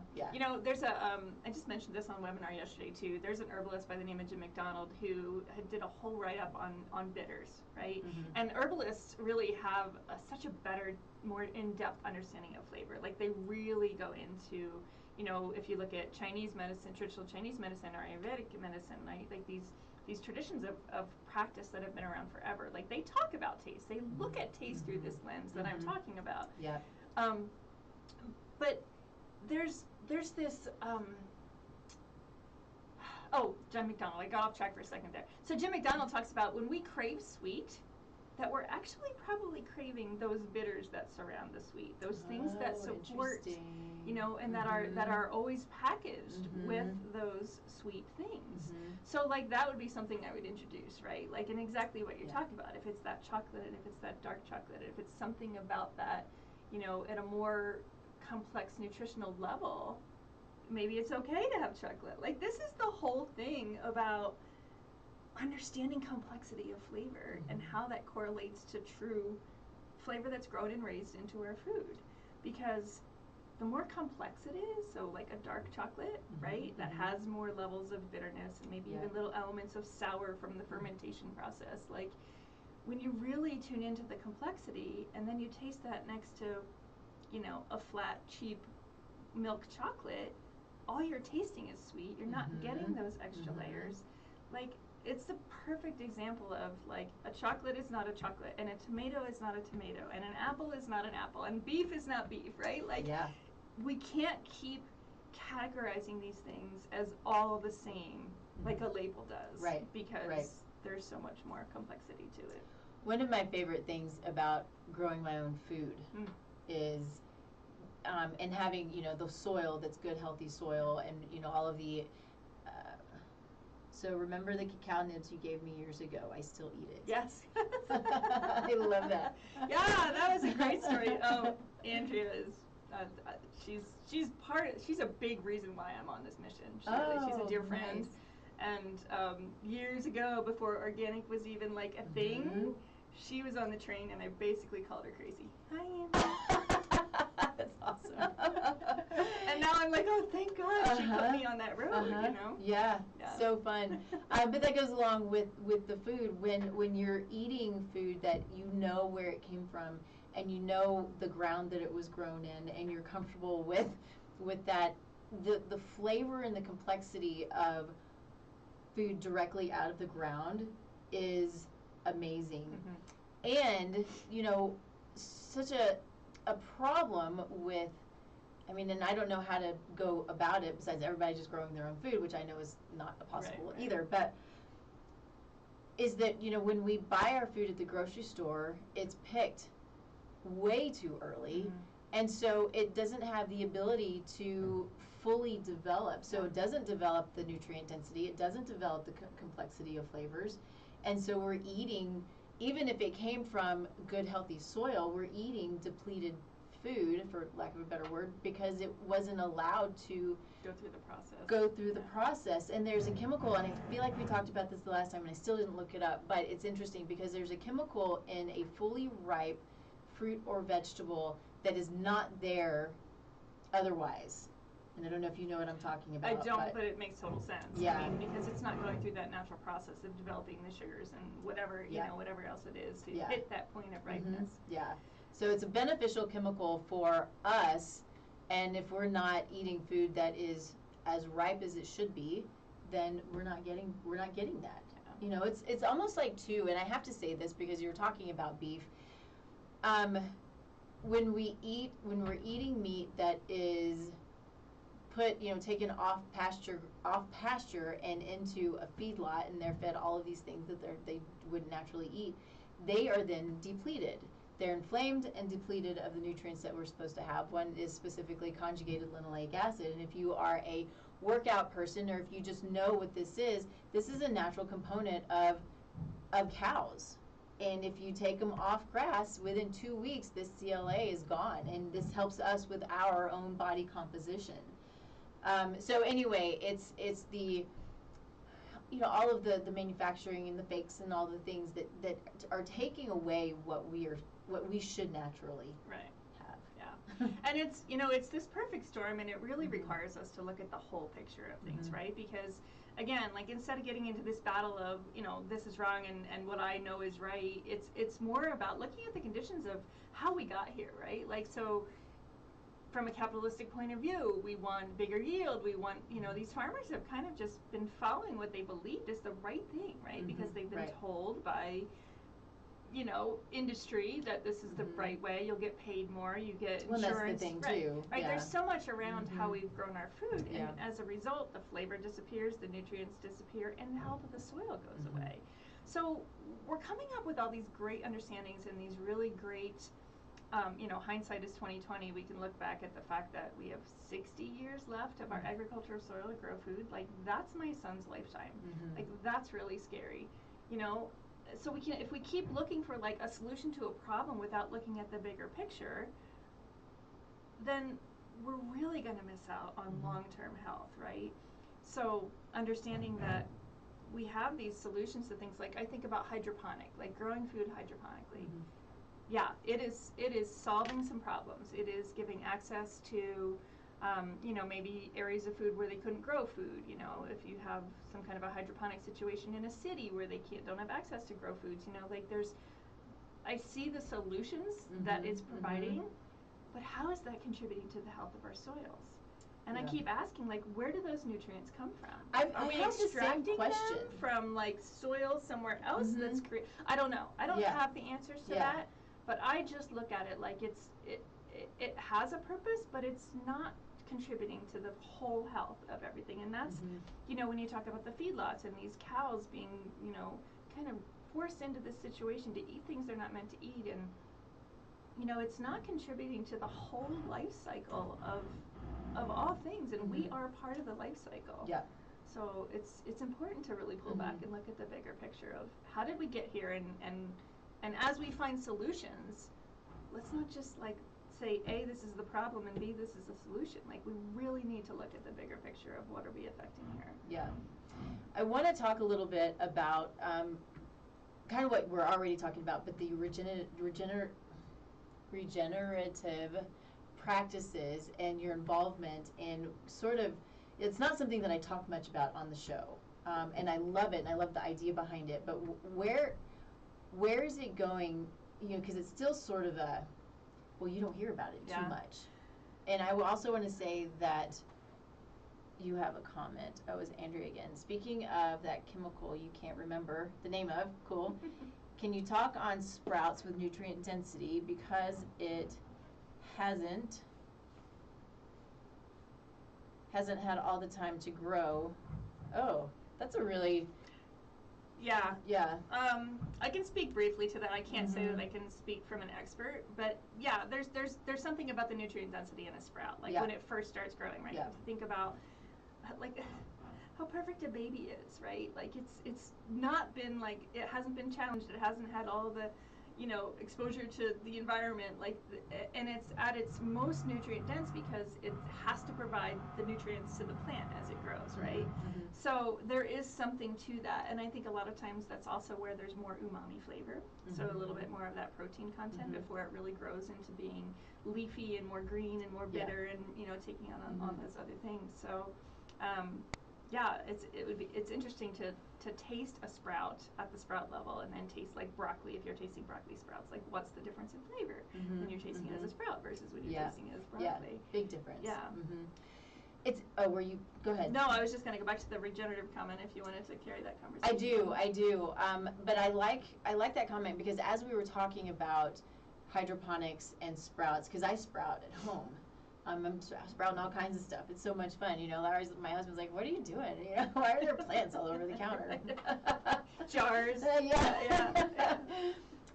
[SPEAKER 2] There's I just mentioned this on webinar yesterday too. There's an herbalist by the name of Jim McDonald who did a whole write-up on bitters, right? And herbalists really have such a better, more in-depth understanding of flavor. Like they really go into, if you look at Chinese medicine, traditional Chinese medicine or Ayurvedic medicine, right? Like these traditions of practice that have been around forever. Like they talk about taste. They look at taste through this lens that I'm talking about.
[SPEAKER 1] Yeah.
[SPEAKER 2] But there's this Jim McDonald, I got off track for a second there. So Jim McDonald talks about when we crave sweet, that we're actually probably craving those bitters that surround the sweet, those things that support, and that are always packaged with those sweet things. So like that would be something I would introduce, right? Like, and exactly what you're talking about. If it's that chocolate, and if it's that dark chocolate, if it's something about that, at a more complex nutritional level, maybe it's okay to have chocolate. Like this is the whole thing about understanding complexity of flavor and how that correlates to true flavor that's grown and raised into our food. Because the more complex it is, so like a dark chocolate, right, that has more levels of bitterness and maybe even little elements of sour from the fermentation process, like when you really tune into the complexity and then you taste that next to a flat, cheap milk chocolate, all you're tasting is sweet. You're not getting those extra layers. Like, it's the perfect example of, like, a chocolate is not a chocolate, and a tomato is not a tomato, and an apple is not an apple, and beef is not beef, right? Like, we can't keep categorizing these things as all the same, like a label does.
[SPEAKER 1] Right.
[SPEAKER 2] Because there's so much more complexity to it.
[SPEAKER 1] One of my favorite things about growing my own food is and having the soil that's good, healthy soil, and all of the so remember the cacao nibs you gave me years ago? I still eat it.
[SPEAKER 2] Yes.
[SPEAKER 1] I love that.
[SPEAKER 2] Yeah, that was a great story. Andrea is she's a big reason why I'm on this mission. She's a dear friend.
[SPEAKER 1] Nice.
[SPEAKER 2] And years ago, before organic was even like a thing, she was on the train, and I basically called her crazy. Hi, Andrea.
[SPEAKER 1] That's awesome.
[SPEAKER 2] And now I'm like, oh, thank God she put me on that road,
[SPEAKER 1] Yeah, so fun. But that goes along with the food. When you're eating food that you know where it came from, and you know the ground that it was grown in, and you're comfortable with that, the flavor and the complexity of food directly out of the ground is amazing. And such a problem with, and I don't know how to go about it besides everybody just growing their own food, which I know is not possible either, but is that when we buy our food at the grocery store, it's picked way too early, and so it doesn't have the ability to fully develop. So it doesn't develop the nutrient density, it doesn't develop the complexity of flavors, and so we're eating, even if it came from good healthy soil, we're eating depleted food, for lack of a better word, because it wasn't allowed to
[SPEAKER 2] go through the process.
[SPEAKER 1] And there's a chemical, and I feel like we talked about this the last time and I still didn't look it up, but it's interesting because there's a chemical in a fully ripe fruit or vegetable that is not there otherwise. And I don't know if you know what I'm talking about.
[SPEAKER 2] I don't, but it makes total sense.
[SPEAKER 1] Yeah.
[SPEAKER 2] I mean, because it's not going through that natural process of developing the sugars and whatever, whatever else it is to hit that point of ripeness.
[SPEAKER 1] Yeah. So it's a beneficial chemical for us, and if we're not eating food that is as ripe as it should be, then we're not getting that. It's almost like too, and I have to say this because you're talking about beef. When we're eating meat that is put, taken off pasture and into a feedlot, and they're fed all of these things that they wouldn't naturally eat, they are then depleted. They're inflamed and depleted of the nutrients that we're supposed to have. One is specifically conjugated linoleic acid, and if you are a workout person, or if you just know what this is a natural component of cows. And if you take them off grass, within 2 weeks, this CLA is gone, and this helps us with our own body composition. So anyway, it's the, all of the manufacturing and the fakes and all the things that are taking away what we should naturally have.
[SPEAKER 2] Yeah. And it's this perfect storm, and it really requires us to look at the whole picture of things, right? Because again, like, instead of getting into this battle of, this is wrong and what I know is right, it's more about looking at the conditions of how we got here, right? Like, so from a capitalistic point of view, we want bigger yield, we want, these farmers have kind of just been following what they believed is the right thing, right? Because they've been told by, industry that this is the right way, you'll get paid more, you get insurance.
[SPEAKER 1] Well, that's the thing too.
[SPEAKER 2] Right, there's so much around how we've grown our food, and
[SPEAKER 1] Yeah.
[SPEAKER 2] as a result, the flavor disappears, the nutrients disappear, and the health of the soil goes away. So we're coming up with all these great understandings and these really great, hindsight is 2020. We can look back at the fact that we have 60 years left of our agricultural soil to grow food. Like, that's my son's lifetime. Like, that's really scary, So if we keep looking for like a solution to a problem without looking at the bigger picture, then we're really going to miss out on long-term health, right? So understanding that we have these solutions to things, like I think about hydroponic, like growing food hydroponically. Yeah, it is solving some problems. It is giving access to maybe areas of food where they couldn't grow food. If you have some kind of a hydroponic situation in a city where they don't have access to grow foods, I see the solutions that it's providing, but how is that contributing to the health of our soils? And I keep asking, like, where do those nutrients come from?
[SPEAKER 1] Are we extracting them
[SPEAKER 2] from like soil somewhere else that's I don't know. I don't have the answers to that, but I just look at it like it has a purpose, but it's not contributing to the whole health of everything. And that's, when you talk about the feedlots and these cows being, kind of forced into this situation to eat things they're not meant to eat, and, it's not contributing to the whole life cycle of all things, and we are part of the life cycle.
[SPEAKER 1] Yeah.
[SPEAKER 2] So it's important to really pull back and look at the bigger picture of how did we get here, and as we find solutions, let's not just like say, A, this is the problem, and B, this is the solution. Like, we really need to look at the bigger picture of what are we affecting here.
[SPEAKER 1] Yeah. I want to talk a little bit about kind of what we're already talking about, but the regenerative practices and your involvement in sort of, it's not something that I talk much about on the show, and I love it, and I love the idea behind it, but where is it going, because it's still sort of a, well, you don't hear about it too much. And I also want to say that you have a comment. Oh, it was Andrea again. Speaking of that chemical you can't remember the name of, cool. Can you talk on sprouts with nutrient density, because it hasn't had all the time to grow? Oh, that's a really...
[SPEAKER 2] Yeah.
[SPEAKER 1] Yeah.
[SPEAKER 2] I can speak briefly to that. I can't say that I can speak from an expert, but yeah, there's something about the nutrient density in a sprout, like when it first starts growing, right? You have to think about like how perfect a baby is, right? Like it's not been like, it hasn't been challenged, it hasn't had all the exposure to the environment, like, and it's at its most nutrient dense because it has to provide the nutrients to the plant as it grows, right? So there is something to that, and I think a lot of times that's also where there's more umami flavor, so a little bit more of that protein content before it really grows into being leafy and more green and more bitter and taking on all those other things. So it's interesting to taste a sprout at the sprout level, and then taste like broccoli. If you're tasting broccoli sprouts, like, what's the difference in flavor when you're tasting it as a sprout versus when you're tasting it as broccoli?
[SPEAKER 1] Yeah, big difference.
[SPEAKER 2] Yeah.
[SPEAKER 1] It's go ahead.
[SPEAKER 2] No, I was just going to go back to the regenerative comment if you wanted to carry that conversation.
[SPEAKER 1] I do. But I like that comment, because as we were talking about hydroponics and sprouts, because I sprout at home, I'm sprouting all kinds of stuff. It's so much fun. You know, my husband's like, "What are you doing? You know, why are there plants all over the counter?"
[SPEAKER 2] Jars.
[SPEAKER 1] Yeah.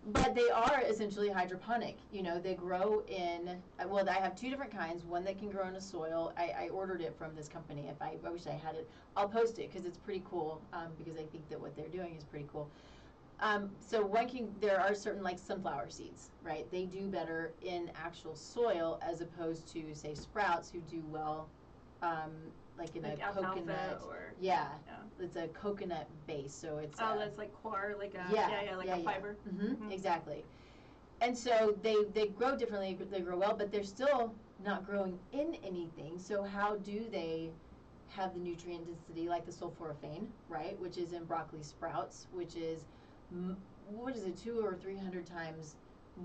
[SPEAKER 1] But they are essentially hydroponic. You know, they grow in, well, I have two different kinds. One that can grow in a soil. I ordered it from this company. I wish I had it. I'll post it because it's pretty cool, because I think that what they're doing is pretty cool. So there are certain, like sunflower seeds, right? They do better in actual soil as opposed to, say, sprouts, who do well, like in
[SPEAKER 2] like
[SPEAKER 1] a coconut.
[SPEAKER 2] Or,
[SPEAKER 1] yeah, it's a coconut base, so it's.
[SPEAKER 2] That's like coir, like a a fiber.
[SPEAKER 1] Exactly. And so they grow differently. They grow well, but they're still not growing in anything. So how do they have the nutrient density like the sulforaphane, right? Which is in broccoli sprouts, which is what is it, 200 or 300 times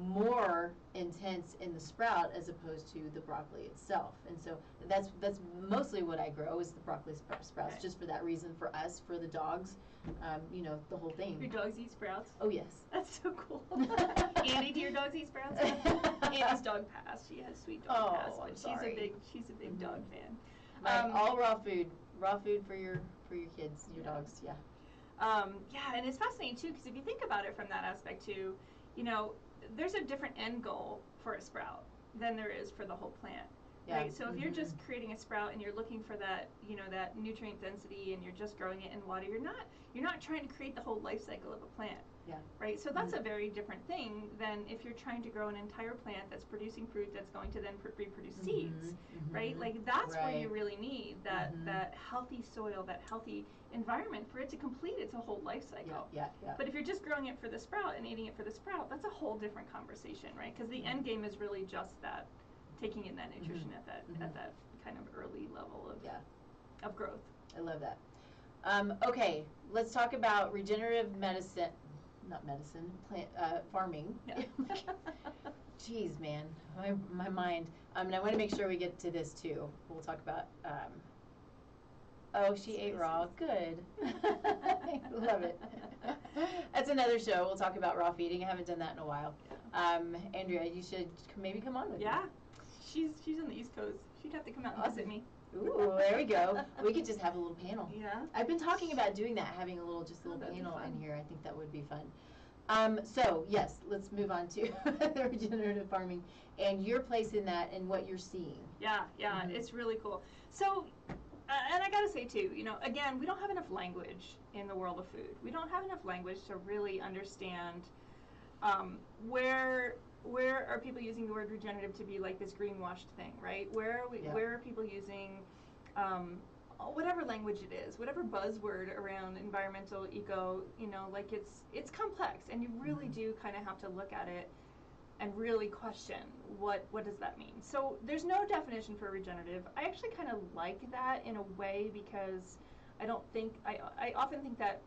[SPEAKER 1] more intense in the sprout as opposed to the broccoli itself. And so that's mostly what I grow is the broccoli sprouts, just for that reason, for us, for the dogs, you know, the whole thing.
[SPEAKER 2] Your dogs eat sprouts?
[SPEAKER 1] Oh, yes.
[SPEAKER 2] That's so cool. Annie, do your dogs eat sprouts? Annie's dog passed. She has sweet dog pass, but she's a big dog fan.
[SPEAKER 1] All raw food for your kids, your dogs, yeah.
[SPEAKER 2] And it's fascinating too, because if you think about it from that aspect too, you know, there's a different end goal for a sprout than there is for the whole plant, right? So if you're just creating a sprout and you're looking for that, you know, that nutrient density, and you're just growing it in water, you're not trying to create the whole life cycle of a plant, right? So that's a very different thing than if you're trying to grow an entire plant that's producing fruit that's going to then reproduce seeds, right? Like that's where you really need that healthy soil, that healthy environment for it to complete its whole life cycle. But if you're just growing it for the sprout and eating it for the sprout, that's a whole different conversation, right? Because the end game is really just that, taking in that nutrition at that kind of early level of growth.
[SPEAKER 1] I love that. Okay, let's talk about regenerative medicine. Not medicine, plant farming. Jeez, man, my mind. And I want to make sure we get to this too. We'll talk about. Oh, she ate raw. Good. Love it. That's another show. We'll talk about raw feeding. I haven't done that in a while. Andrea, you should maybe come on with me.
[SPEAKER 2] Yeah, she's on the East Coast. She'd have to come out and visit me.
[SPEAKER 1] Ooh, there we go. We could just have a little panel.
[SPEAKER 2] Yeah.
[SPEAKER 1] I've been talking about doing that, having a little panel in here. I think that would be fun. So yes, let's move on to the regenerative farming and your place in that and what you're seeing.
[SPEAKER 2] Yeah, it's really cool. So, and I gotta say too, you know, again, we don't have enough language in the world of food. We don't have enough language to really understand where are people using the word regenerative to be like this greenwashed thing, right? Where are people using whatever language it is, whatever buzzword around environmental, eco, you know, like it's complex, and you really do kind of have to look at it and really question what does that mean. So there's no definition for regenerative. I actually kind of like that in a way, because I often think that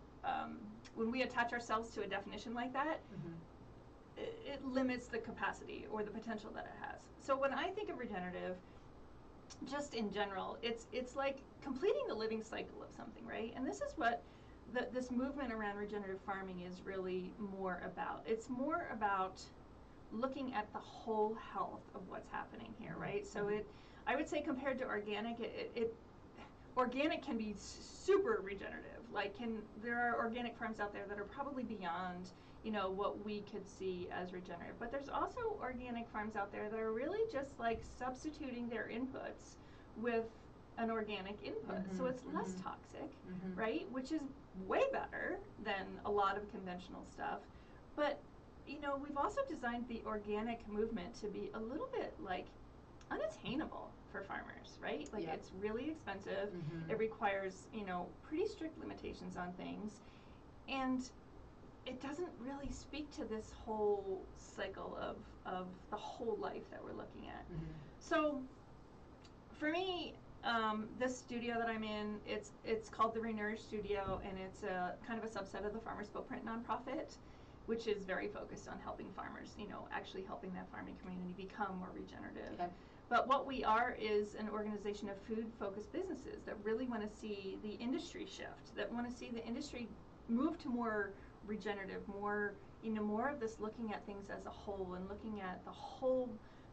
[SPEAKER 2] when we attach ourselves to a definition like that, it limits the capacity or the potential that it has. So when I think of regenerative, just in general, it's like completing the living cycle of something, right? And this is what this movement around regenerative farming is really more about. It's more about looking at the whole health of what's happening here, right? So I would say compared to organic, organic can be super regenerative. Like there are organic farms out there that are probably beyond, you know, what we could see as regenerative. But there's also organic farms out there that are really just like substituting their inputs with an organic input. So it's less toxic, right? Which is way better than a lot of conventional stuff. But, you know, we've also designed the organic movement to be a little bit like unattainable for farmers, right? Like it's really expensive. It requires, you know, pretty strict limitations on things. And it doesn't really speak to this whole cycle of the whole life that we're looking at. So for me, this studio that I'm in, it's called the Renourish Studio, and it's a kind of a subset of the Farmers Footprint nonprofit, which is very focused on helping farmers, you know, actually helping that farming community become more regenerative. Okay. But what we are is an organization of food-focused businesses that really want to see the industry shift, that want to see the industry move to more regenerative, more, you know, more of this looking at things as a whole and looking at the whole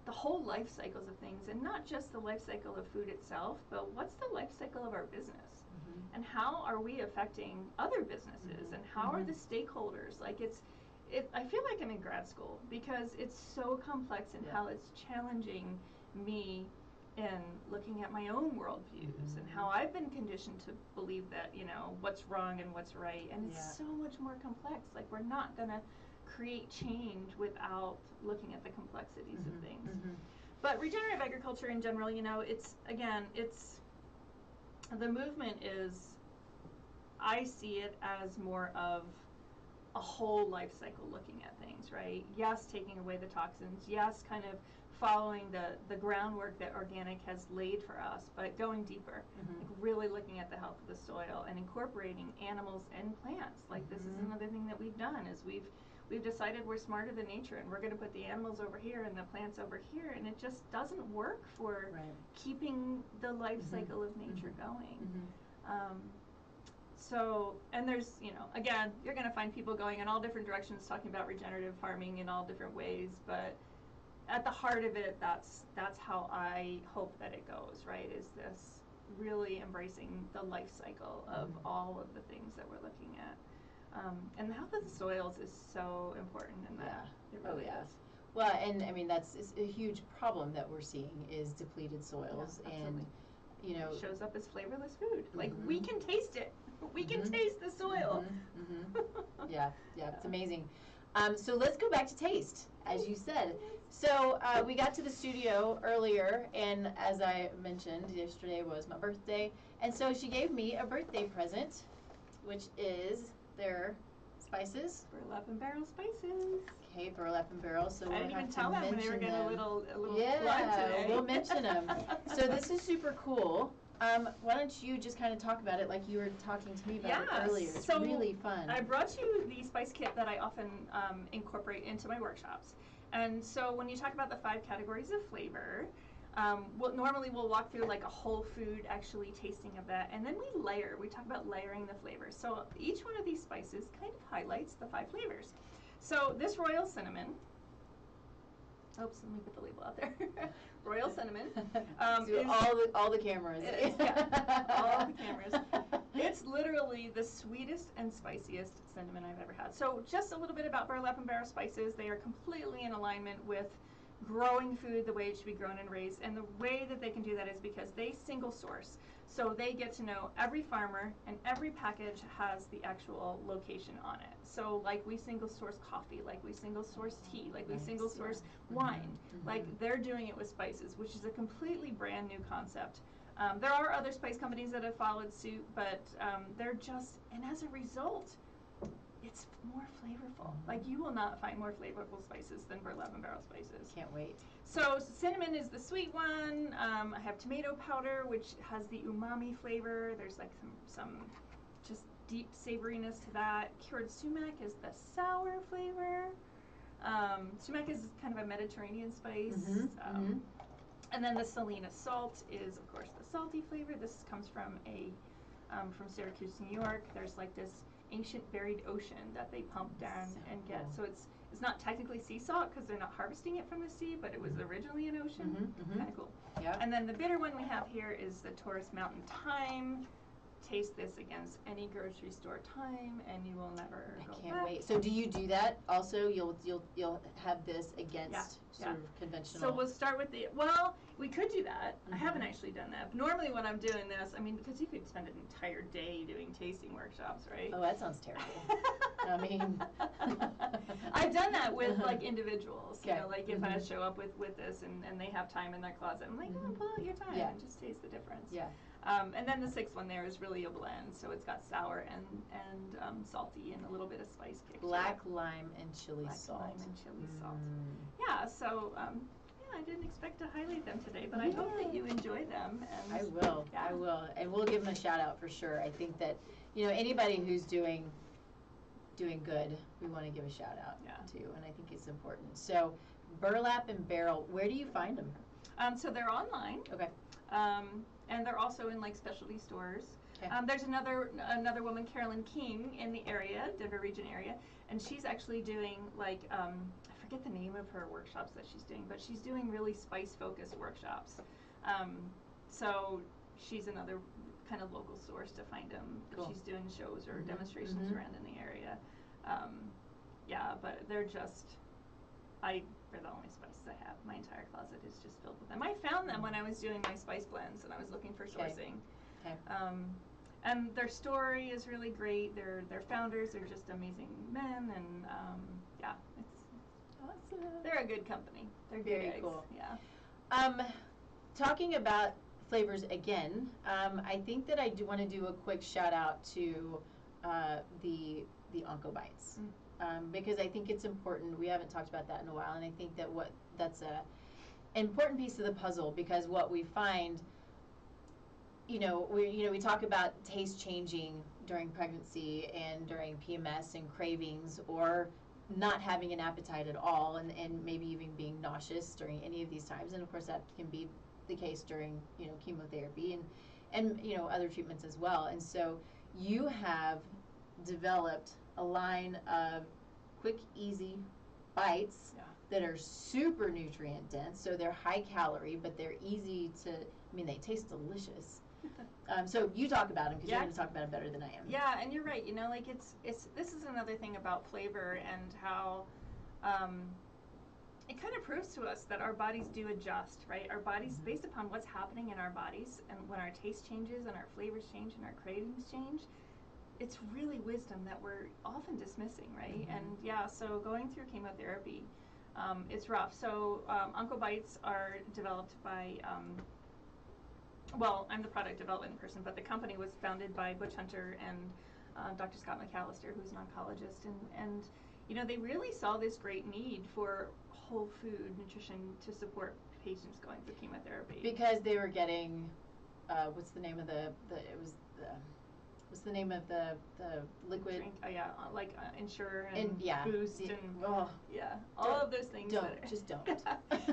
[SPEAKER 2] the whole life cycles of things, and not just the life cycle of food itself, but what's the life cycle of our business, and how are we affecting other businesses, and how are the stakeholders? Like I feel like I'm in grad school because it's so complex in how it's challenging me in looking at my own worldviews and how I've been conditioned to believe that, you know, what's wrong and what's right, and it's so much more complex. Like, we're not gonna create change without looking at the complexities of things. But regenerative agriculture in general, you know, it's the movement is, I see it as more of a whole life cycle looking at things, right? Yes, taking away the toxins, yes, kind of following the groundwork that organic has laid for us, but going deeper, like really looking at the health of the soil and incorporating animals and plants. Like, this is another thing that we've done, is we've decided we're smarter than nature, and we're going to put the animals over here and the plants over here, and it just doesn't work for keeping the life cycle of nature going. So, and there's, you know, again, you're going to find people going in all different directions talking about regenerative farming in all different ways, but at the heart of it, that's how I hope that it goes, right? Is this really embracing the life cycle of all of the things that we're looking at. And the health of the soils is so important in that. It really is.
[SPEAKER 1] Well, and I mean, it's a huge problem that we're seeing is depleted soils, and you know,
[SPEAKER 2] it shows up as flavorless food. Like, we can taste it. We can taste the soil.
[SPEAKER 1] Yeah, it's amazing. So let's go back to taste, as you said. So we got to the studio earlier, and as I mentioned, yesterday was my birthday, and so she gave me a birthday present, which is their spices.
[SPEAKER 2] Burlap and barrel spices.
[SPEAKER 1] Okay, burlap and barrel. So
[SPEAKER 2] I didn't even tell them when they were getting a little plug today.
[SPEAKER 1] We'll mention them. So this is super cool. Why don't you just kind of talk about it like you were talking to me about it earlier. It's really fun. I
[SPEAKER 2] brought you the spice kit that I often incorporate into my workshops. And so when you talk about the 5 categories of flavor, normally we'll walk through like a whole food actually tasting of that, and then we layer. We talk about layering the flavors. So each one of these spices kind of highlights the 5 flavors. So this royal cinnamon, oops, let me put the label out there. Royal cinnamon.
[SPEAKER 1] All the cameras.
[SPEAKER 2] All the cameras. It's literally the sweetest and spiciest cinnamon I've ever had. So just a little bit about burlap and barrel spices. They are completely in alignment with growing food the way it should be grown and raised. And the way that they can do that is because they single source. So they get to know every farmer, and every package has the actual location on it. So like, we single source coffee, like we single source tea, like we single source wine. Like, they're doing it with spices, which is a completely brand new concept. There are other spice companies that have followed suit, but they're just, and as a result, it's more flavorful. Like, you will not find more flavorful spices than burlap and barrel spices.
[SPEAKER 1] Can't wait.
[SPEAKER 2] So cinnamon is the sweet one. I have tomato powder, which has the umami flavor. There's like some just deep savoriness to that. Cured sumac is the sour flavor. Sumac is kind of a Mediterranean spice. And then the Salina salt is, of course, the salty flavor. This comes from from Syracuse, New York. There's like this ancient buried ocean that they pump down and get. So it's not technically sea salt because they're not harvesting it from the sea, but it was originally an ocean. Kind of cool. Yeah. And then the bitter one we have here is the Taurus Mountain Thyme. Taste this against any grocery store thyme, and you will never go back. I can't wait.
[SPEAKER 1] So do you do that also? You'll have this against sort of conventional.
[SPEAKER 2] So we'll start with we could do that. I haven't actually done that. But normally when I'm doing this, I mean, because you could spend an entire day doing tasting workshops, right?
[SPEAKER 1] Oh, that sounds terrible. I mean,
[SPEAKER 2] I've done that with like individuals. You know, like if I show up with this and they have time in their closet, I'm like, pull out your time and just taste the difference.
[SPEAKER 1] Yeah.
[SPEAKER 2] And then the 6th one there is really a blend, so it's got sour and salty and a little bit of spice kick.
[SPEAKER 1] Black lime and chili salt.
[SPEAKER 2] Black lime and chili salt. Yeah, so I didn't expect to highlight them today, but I hope that you enjoy them. And
[SPEAKER 1] I will. I will, and we'll give them a shout out for sure. I think that anybody who's doing good, we want to give a shout out to, and I think it's important. So burlap and barrel, where do you find them?
[SPEAKER 2] So they're online.
[SPEAKER 1] Okay.
[SPEAKER 2] And they're also in like specialty stores.
[SPEAKER 1] Okay.
[SPEAKER 2] There's another woman, Carolyn King, in the area, Denver region area, and she's actually doing like I forget the name of her workshops that she's doing, but she's doing really spice-focused workshops. So she's another kind of local source to find them.
[SPEAKER 1] Cool.
[SPEAKER 2] She's doing shows or demonstrations around in the area. Yeah, but they're the only spices I have. My entire closet is just filled with them. I found them when I was doing my spice blends and I was looking for sourcing.
[SPEAKER 1] Okay.
[SPEAKER 2] And their story is really great. Their founders are just amazing men, and yeah, it's awesome. They're a good company. They're good
[SPEAKER 1] Very
[SPEAKER 2] eggs.
[SPEAKER 1] cool.
[SPEAKER 2] Yeah.
[SPEAKER 1] Talking about flavors again, I think that I do want to do a quick shout out to the Onco Bites. Because I think it's important. We haven't talked about that in a while, and I think that that's a important piece of the puzzle, because what we find, we talk about taste changing during pregnancy and during PMS and cravings, or not having an appetite at all, and maybe even being nauseous during any of these times, and of course that can be the case during chemotherapy and other treatments as well. And so you have developed a line of quick, easy bites that are super nutrient dense. So they're high calorie, but they're easy to, they taste delicious. So you talk about them, because you're going to talk about it better than I am.
[SPEAKER 2] Yeah, and you're right. This is another thing about flavor and how it kind of proves to us that our bodies do adjust, right? Our bodies, based upon what's happening in our bodies, and when our taste changes and our flavors change and our cravings change, it's really wisdom that we're often dismissing, right? And so going through chemotherapy, it's rough. So Onco Bites are developed by, I'm the product development person, but the company was founded by Butch Hunter and Dr. Scott McAllister, who's an oncologist, and they really saw this great need for whole food nutrition to support patients going through chemotherapy.
[SPEAKER 1] Because they were getting, what's the name of the liquid?
[SPEAKER 2] Drink, like Ensure and
[SPEAKER 1] and
[SPEAKER 2] Boost and all of those things.
[SPEAKER 1] Just don't.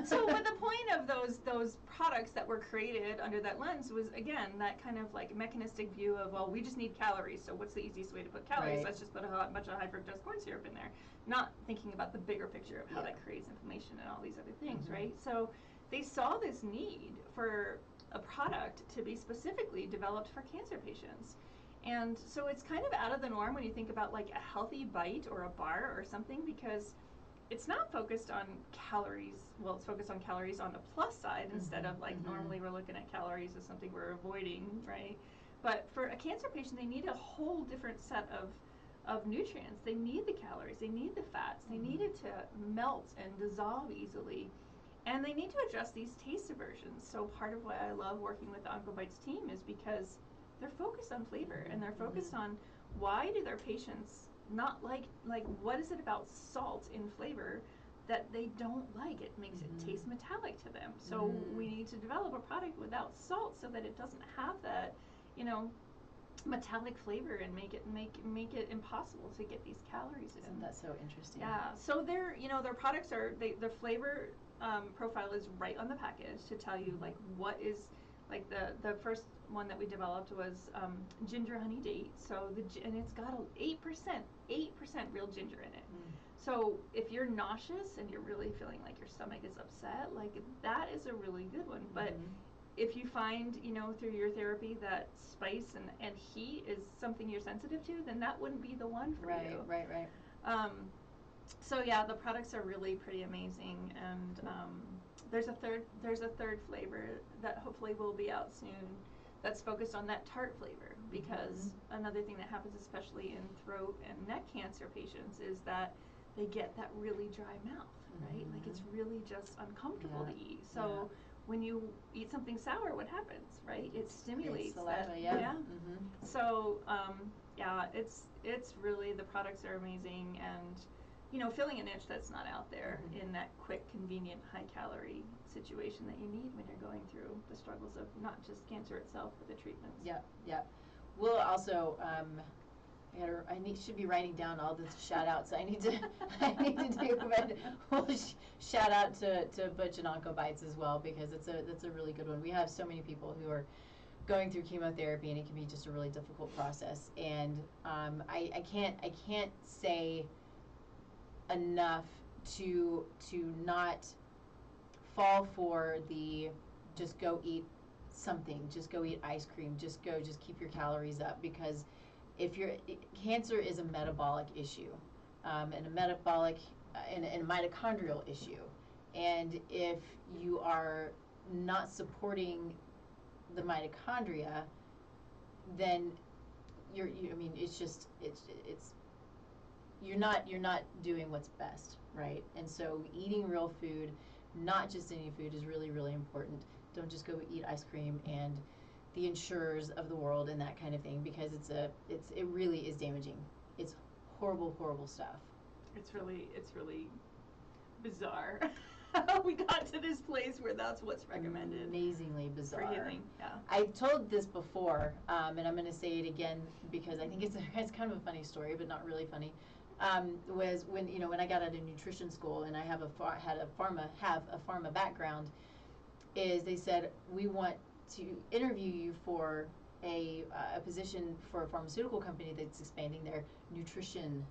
[SPEAKER 2] So, but the point of those products that were created under that lens was, again, that kind of like mechanistic view of, well, we just need calories, so what's the easiest way to put calories?
[SPEAKER 1] Right.
[SPEAKER 2] Let's just put a bunch of high fructose corn syrup in there, not thinking about the bigger picture of how that creates inflammation and all these other things, right? So they saw this need for a product to be specifically developed for cancer patients. And so it's kind of out of the norm when you think about like a healthy bite or a bar or something, because it's not focused on calories. Well, it's focused on calories on the plus side instead of like normally we're looking at calories as something we're avoiding, right? But for a cancer patient, they need a whole different set of nutrients. They need the calories, they need the fats, they need it to melt and dissolve easily. And they need to address these taste aversions. So part of why I love working with the Onco Bites team is because they're focused on flavor, and they're focused on why do their patients not like what is it about salt in flavor that they don't like? It makes it taste metallic to them. So we need to develop a product without salt so that it doesn't have that, metallic flavor and make it impossible to get these calories in.
[SPEAKER 1] Isn't that so interesting?
[SPEAKER 2] Yeah. So their products are their flavor profile is right on the package to tell you like what is. Like the first one that we developed was ginger honey date. So and it's got 8% real ginger in it. So if you're nauseous and you're really feeling like your stomach is upset, like that is a really good one. But if you find through your therapy that spice and heat is something you're sensitive to, then that wouldn't be the one for you.
[SPEAKER 1] Right.
[SPEAKER 2] So yeah, the products are really pretty amazing, and there's a third flavor that hopefully will be out soon that's focused on that tart flavor, because another thing that happens especially in throat and neck cancer patients is that they get that really dry mouth, right? Like it's really just uncomfortable to eat. So when you eat something sour, what happens, right? It stimulates
[SPEAKER 1] saliva,
[SPEAKER 2] that. So it's really, the products are amazing, and filling a niche that's not out there in that quick, convenient, high-calorie situation that you need when you're going through the struggles of not just cancer itself, but the treatments.
[SPEAKER 1] Yeah. We'll also, should be writing down all the shout-outs I need to do, but we'll shout out to Butch and Onco Bites as well, because it's a really good one. We have so many people who are going through chemotherapy, and it can be just a really difficult process. And I can't say enough to not fall for the just go eat something, just go eat ice cream, just keep your calories up, because if you're cancer is a metabolic issue, and a metabolic and a mitochondrial issue, and if you are not supporting the mitochondria, then I mean, it's you're not doing what's best, right? And so eating real food, not just any food, is really, really important. Don't just go eat ice cream and the insurers of the world and that kind of thing, because it really is damaging. It's horrible, horrible stuff.
[SPEAKER 2] It's really bizarre. We got to this place where that's what's recommended.
[SPEAKER 1] Amazingly bizarre.
[SPEAKER 2] For healing, yeah.
[SPEAKER 1] I've told this before, and I'm going to say it again because I think it's kind of a funny story, but not really funny. Was when I got out of nutrition school and I have a pharma background, is they said, we want to interview you for a position for a pharmaceutical company that's expanding their nutrition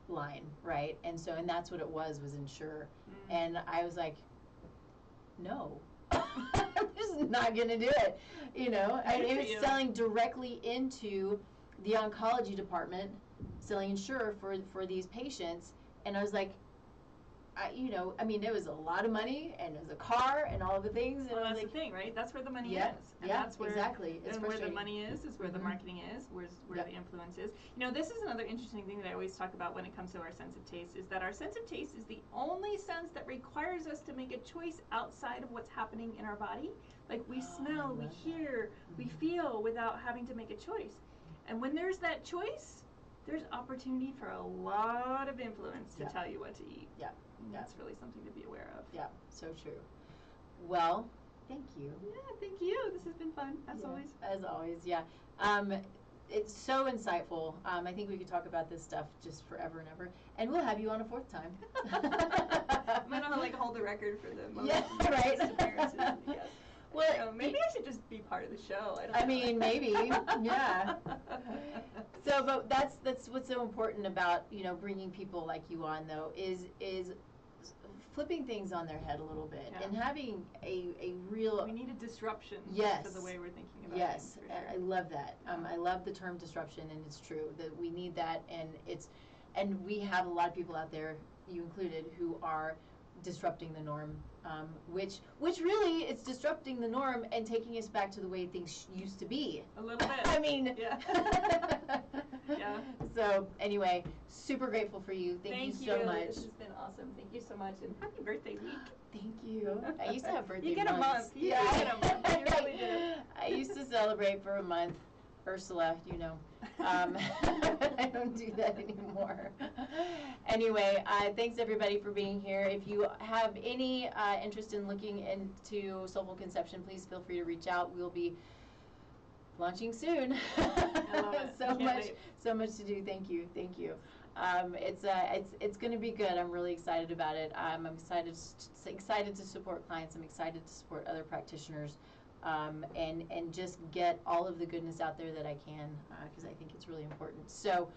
[SPEAKER 1] line, right? And that's what it was Ensure. And I was like, no, I'm just not gonna do it. It was selling directly into the oncology department, selling Ensure for these patients, and I was like, it was a lot of money, and it was a car, and all of the things. And
[SPEAKER 2] well, that's
[SPEAKER 1] like,
[SPEAKER 2] the thing, right? That's where the money is. And
[SPEAKER 1] yeah,
[SPEAKER 2] that's where,
[SPEAKER 1] exactly.
[SPEAKER 2] And where the money is where the marketing is, where
[SPEAKER 1] yep.
[SPEAKER 2] the influence is. This is another interesting thing that I always talk about when it comes to our sense of taste, is that our sense of taste is the only sense that requires us to make a choice outside of what's happening in our body. Like we smell, we hear, we feel without having to make a choice. And when there's that choice, there's opportunity for a lot of influence to tell you what to eat.
[SPEAKER 1] Yeah.
[SPEAKER 2] And that's really something to be aware of.
[SPEAKER 1] Yeah, so true. Well, thank you.
[SPEAKER 2] Yeah, thank you. This has been fun, as always.
[SPEAKER 1] As always, yeah. It's so insightful. I think we could talk about this stuff just forever and ever. And we'll have you on a fourth time.
[SPEAKER 2] I'm going to hold the record for the most
[SPEAKER 1] right.
[SPEAKER 2] appearances. Yes.
[SPEAKER 1] Well,
[SPEAKER 2] maybe I should just be part of the show.
[SPEAKER 1] I mean, maybe, yeah. So, but that's what's so important about bringing people like you on, though, is flipping things on their head a little bit and having a real.
[SPEAKER 2] We need a disruption to the way we're thinking about
[SPEAKER 1] things.
[SPEAKER 2] Yes, sure.
[SPEAKER 1] I love that. I love the term disruption, and it's true that we need that, and we have a lot of people out there, you included, who are disrupting the norm, which really it's disrupting the norm and taking us back to the way things used to be.
[SPEAKER 2] A little bit.
[SPEAKER 1] I mean,
[SPEAKER 2] yeah. Yeah.
[SPEAKER 1] So anyway, super grateful for you. Thank you so much.
[SPEAKER 2] This has been awesome. Thank you so much, and happy birthday week.
[SPEAKER 1] Thank you. I used to have birthday
[SPEAKER 2] You get
[SPEAKER 1] months.
[SPEAKER 2] a month. You get a month. You really do.
[SPEAKER 1] I used to celebrate for a month. Ursula, I don't do that anymore. Anyway, thanks everybody for being here. If you have any interest in looking into soulful conception, please feel free to reach out. We'll be launching soon.
[SPEAKER 2] I love it.
[SPEAKER 1] So much to do. Thank you. It's going to be good. I'm really excited about it. I'm excited to support clients. I'm excited to support other practitioners. And just get all of the goodness out there that I can, because I think it's really important. So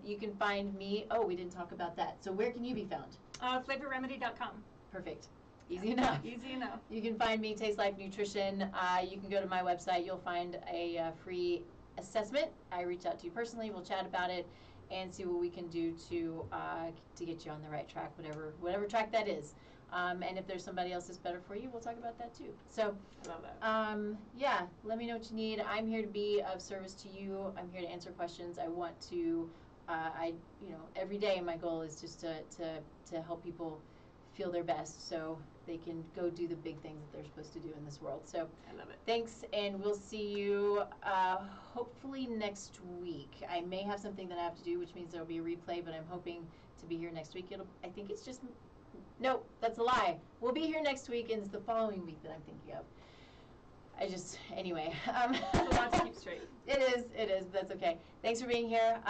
[SPEAKER 1] you can find me. Oh, we didn't talk about that. So where can you be found?
[SPEAKER 2] Flavorremedy.com.
[SPEAKER 1] Perfect. Easy enough.
[SPEAKER 2] Easy enough.
[SPEAKER 1] You can find me, Taste Life Nutrition. You can go to my website. You'll find a free assessment. I reach out to you personally. We'll chat about it and see what we can do to get you on the right track, whatever track that is. And if there's somebody else that's better for you, we'll talk about that too. So,
[SPEAKER 2] I love that.
[SPEAKER 1] Yeah, let me know what you need. I'm here to be of service to you. I'm here to answer questions. I want to, every day my goal is just to help people feel their best so they can go do the big things that they're supposed to do in this world. So,
[SPEAKER 2] I love it.
[SPEAKER 1] Thanks, and we'll see you hopefully next week. I may have something that I have to do, which means there'll be a replay, but I'm hoping to be here next week. I think it's just. Nope, that's a lie. We'll be here next week, and it's the following week that I'm thinking of. Anyway.
[SPEAKER 2] It's a lot to keep straight.
[SPEAKER 1] It is, but that's okay. Thanks for being here.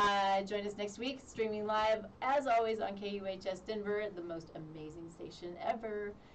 [SPEAKER 1] Join us next week, streaming live, as always, on KUHS Denver, the most amazing station ever.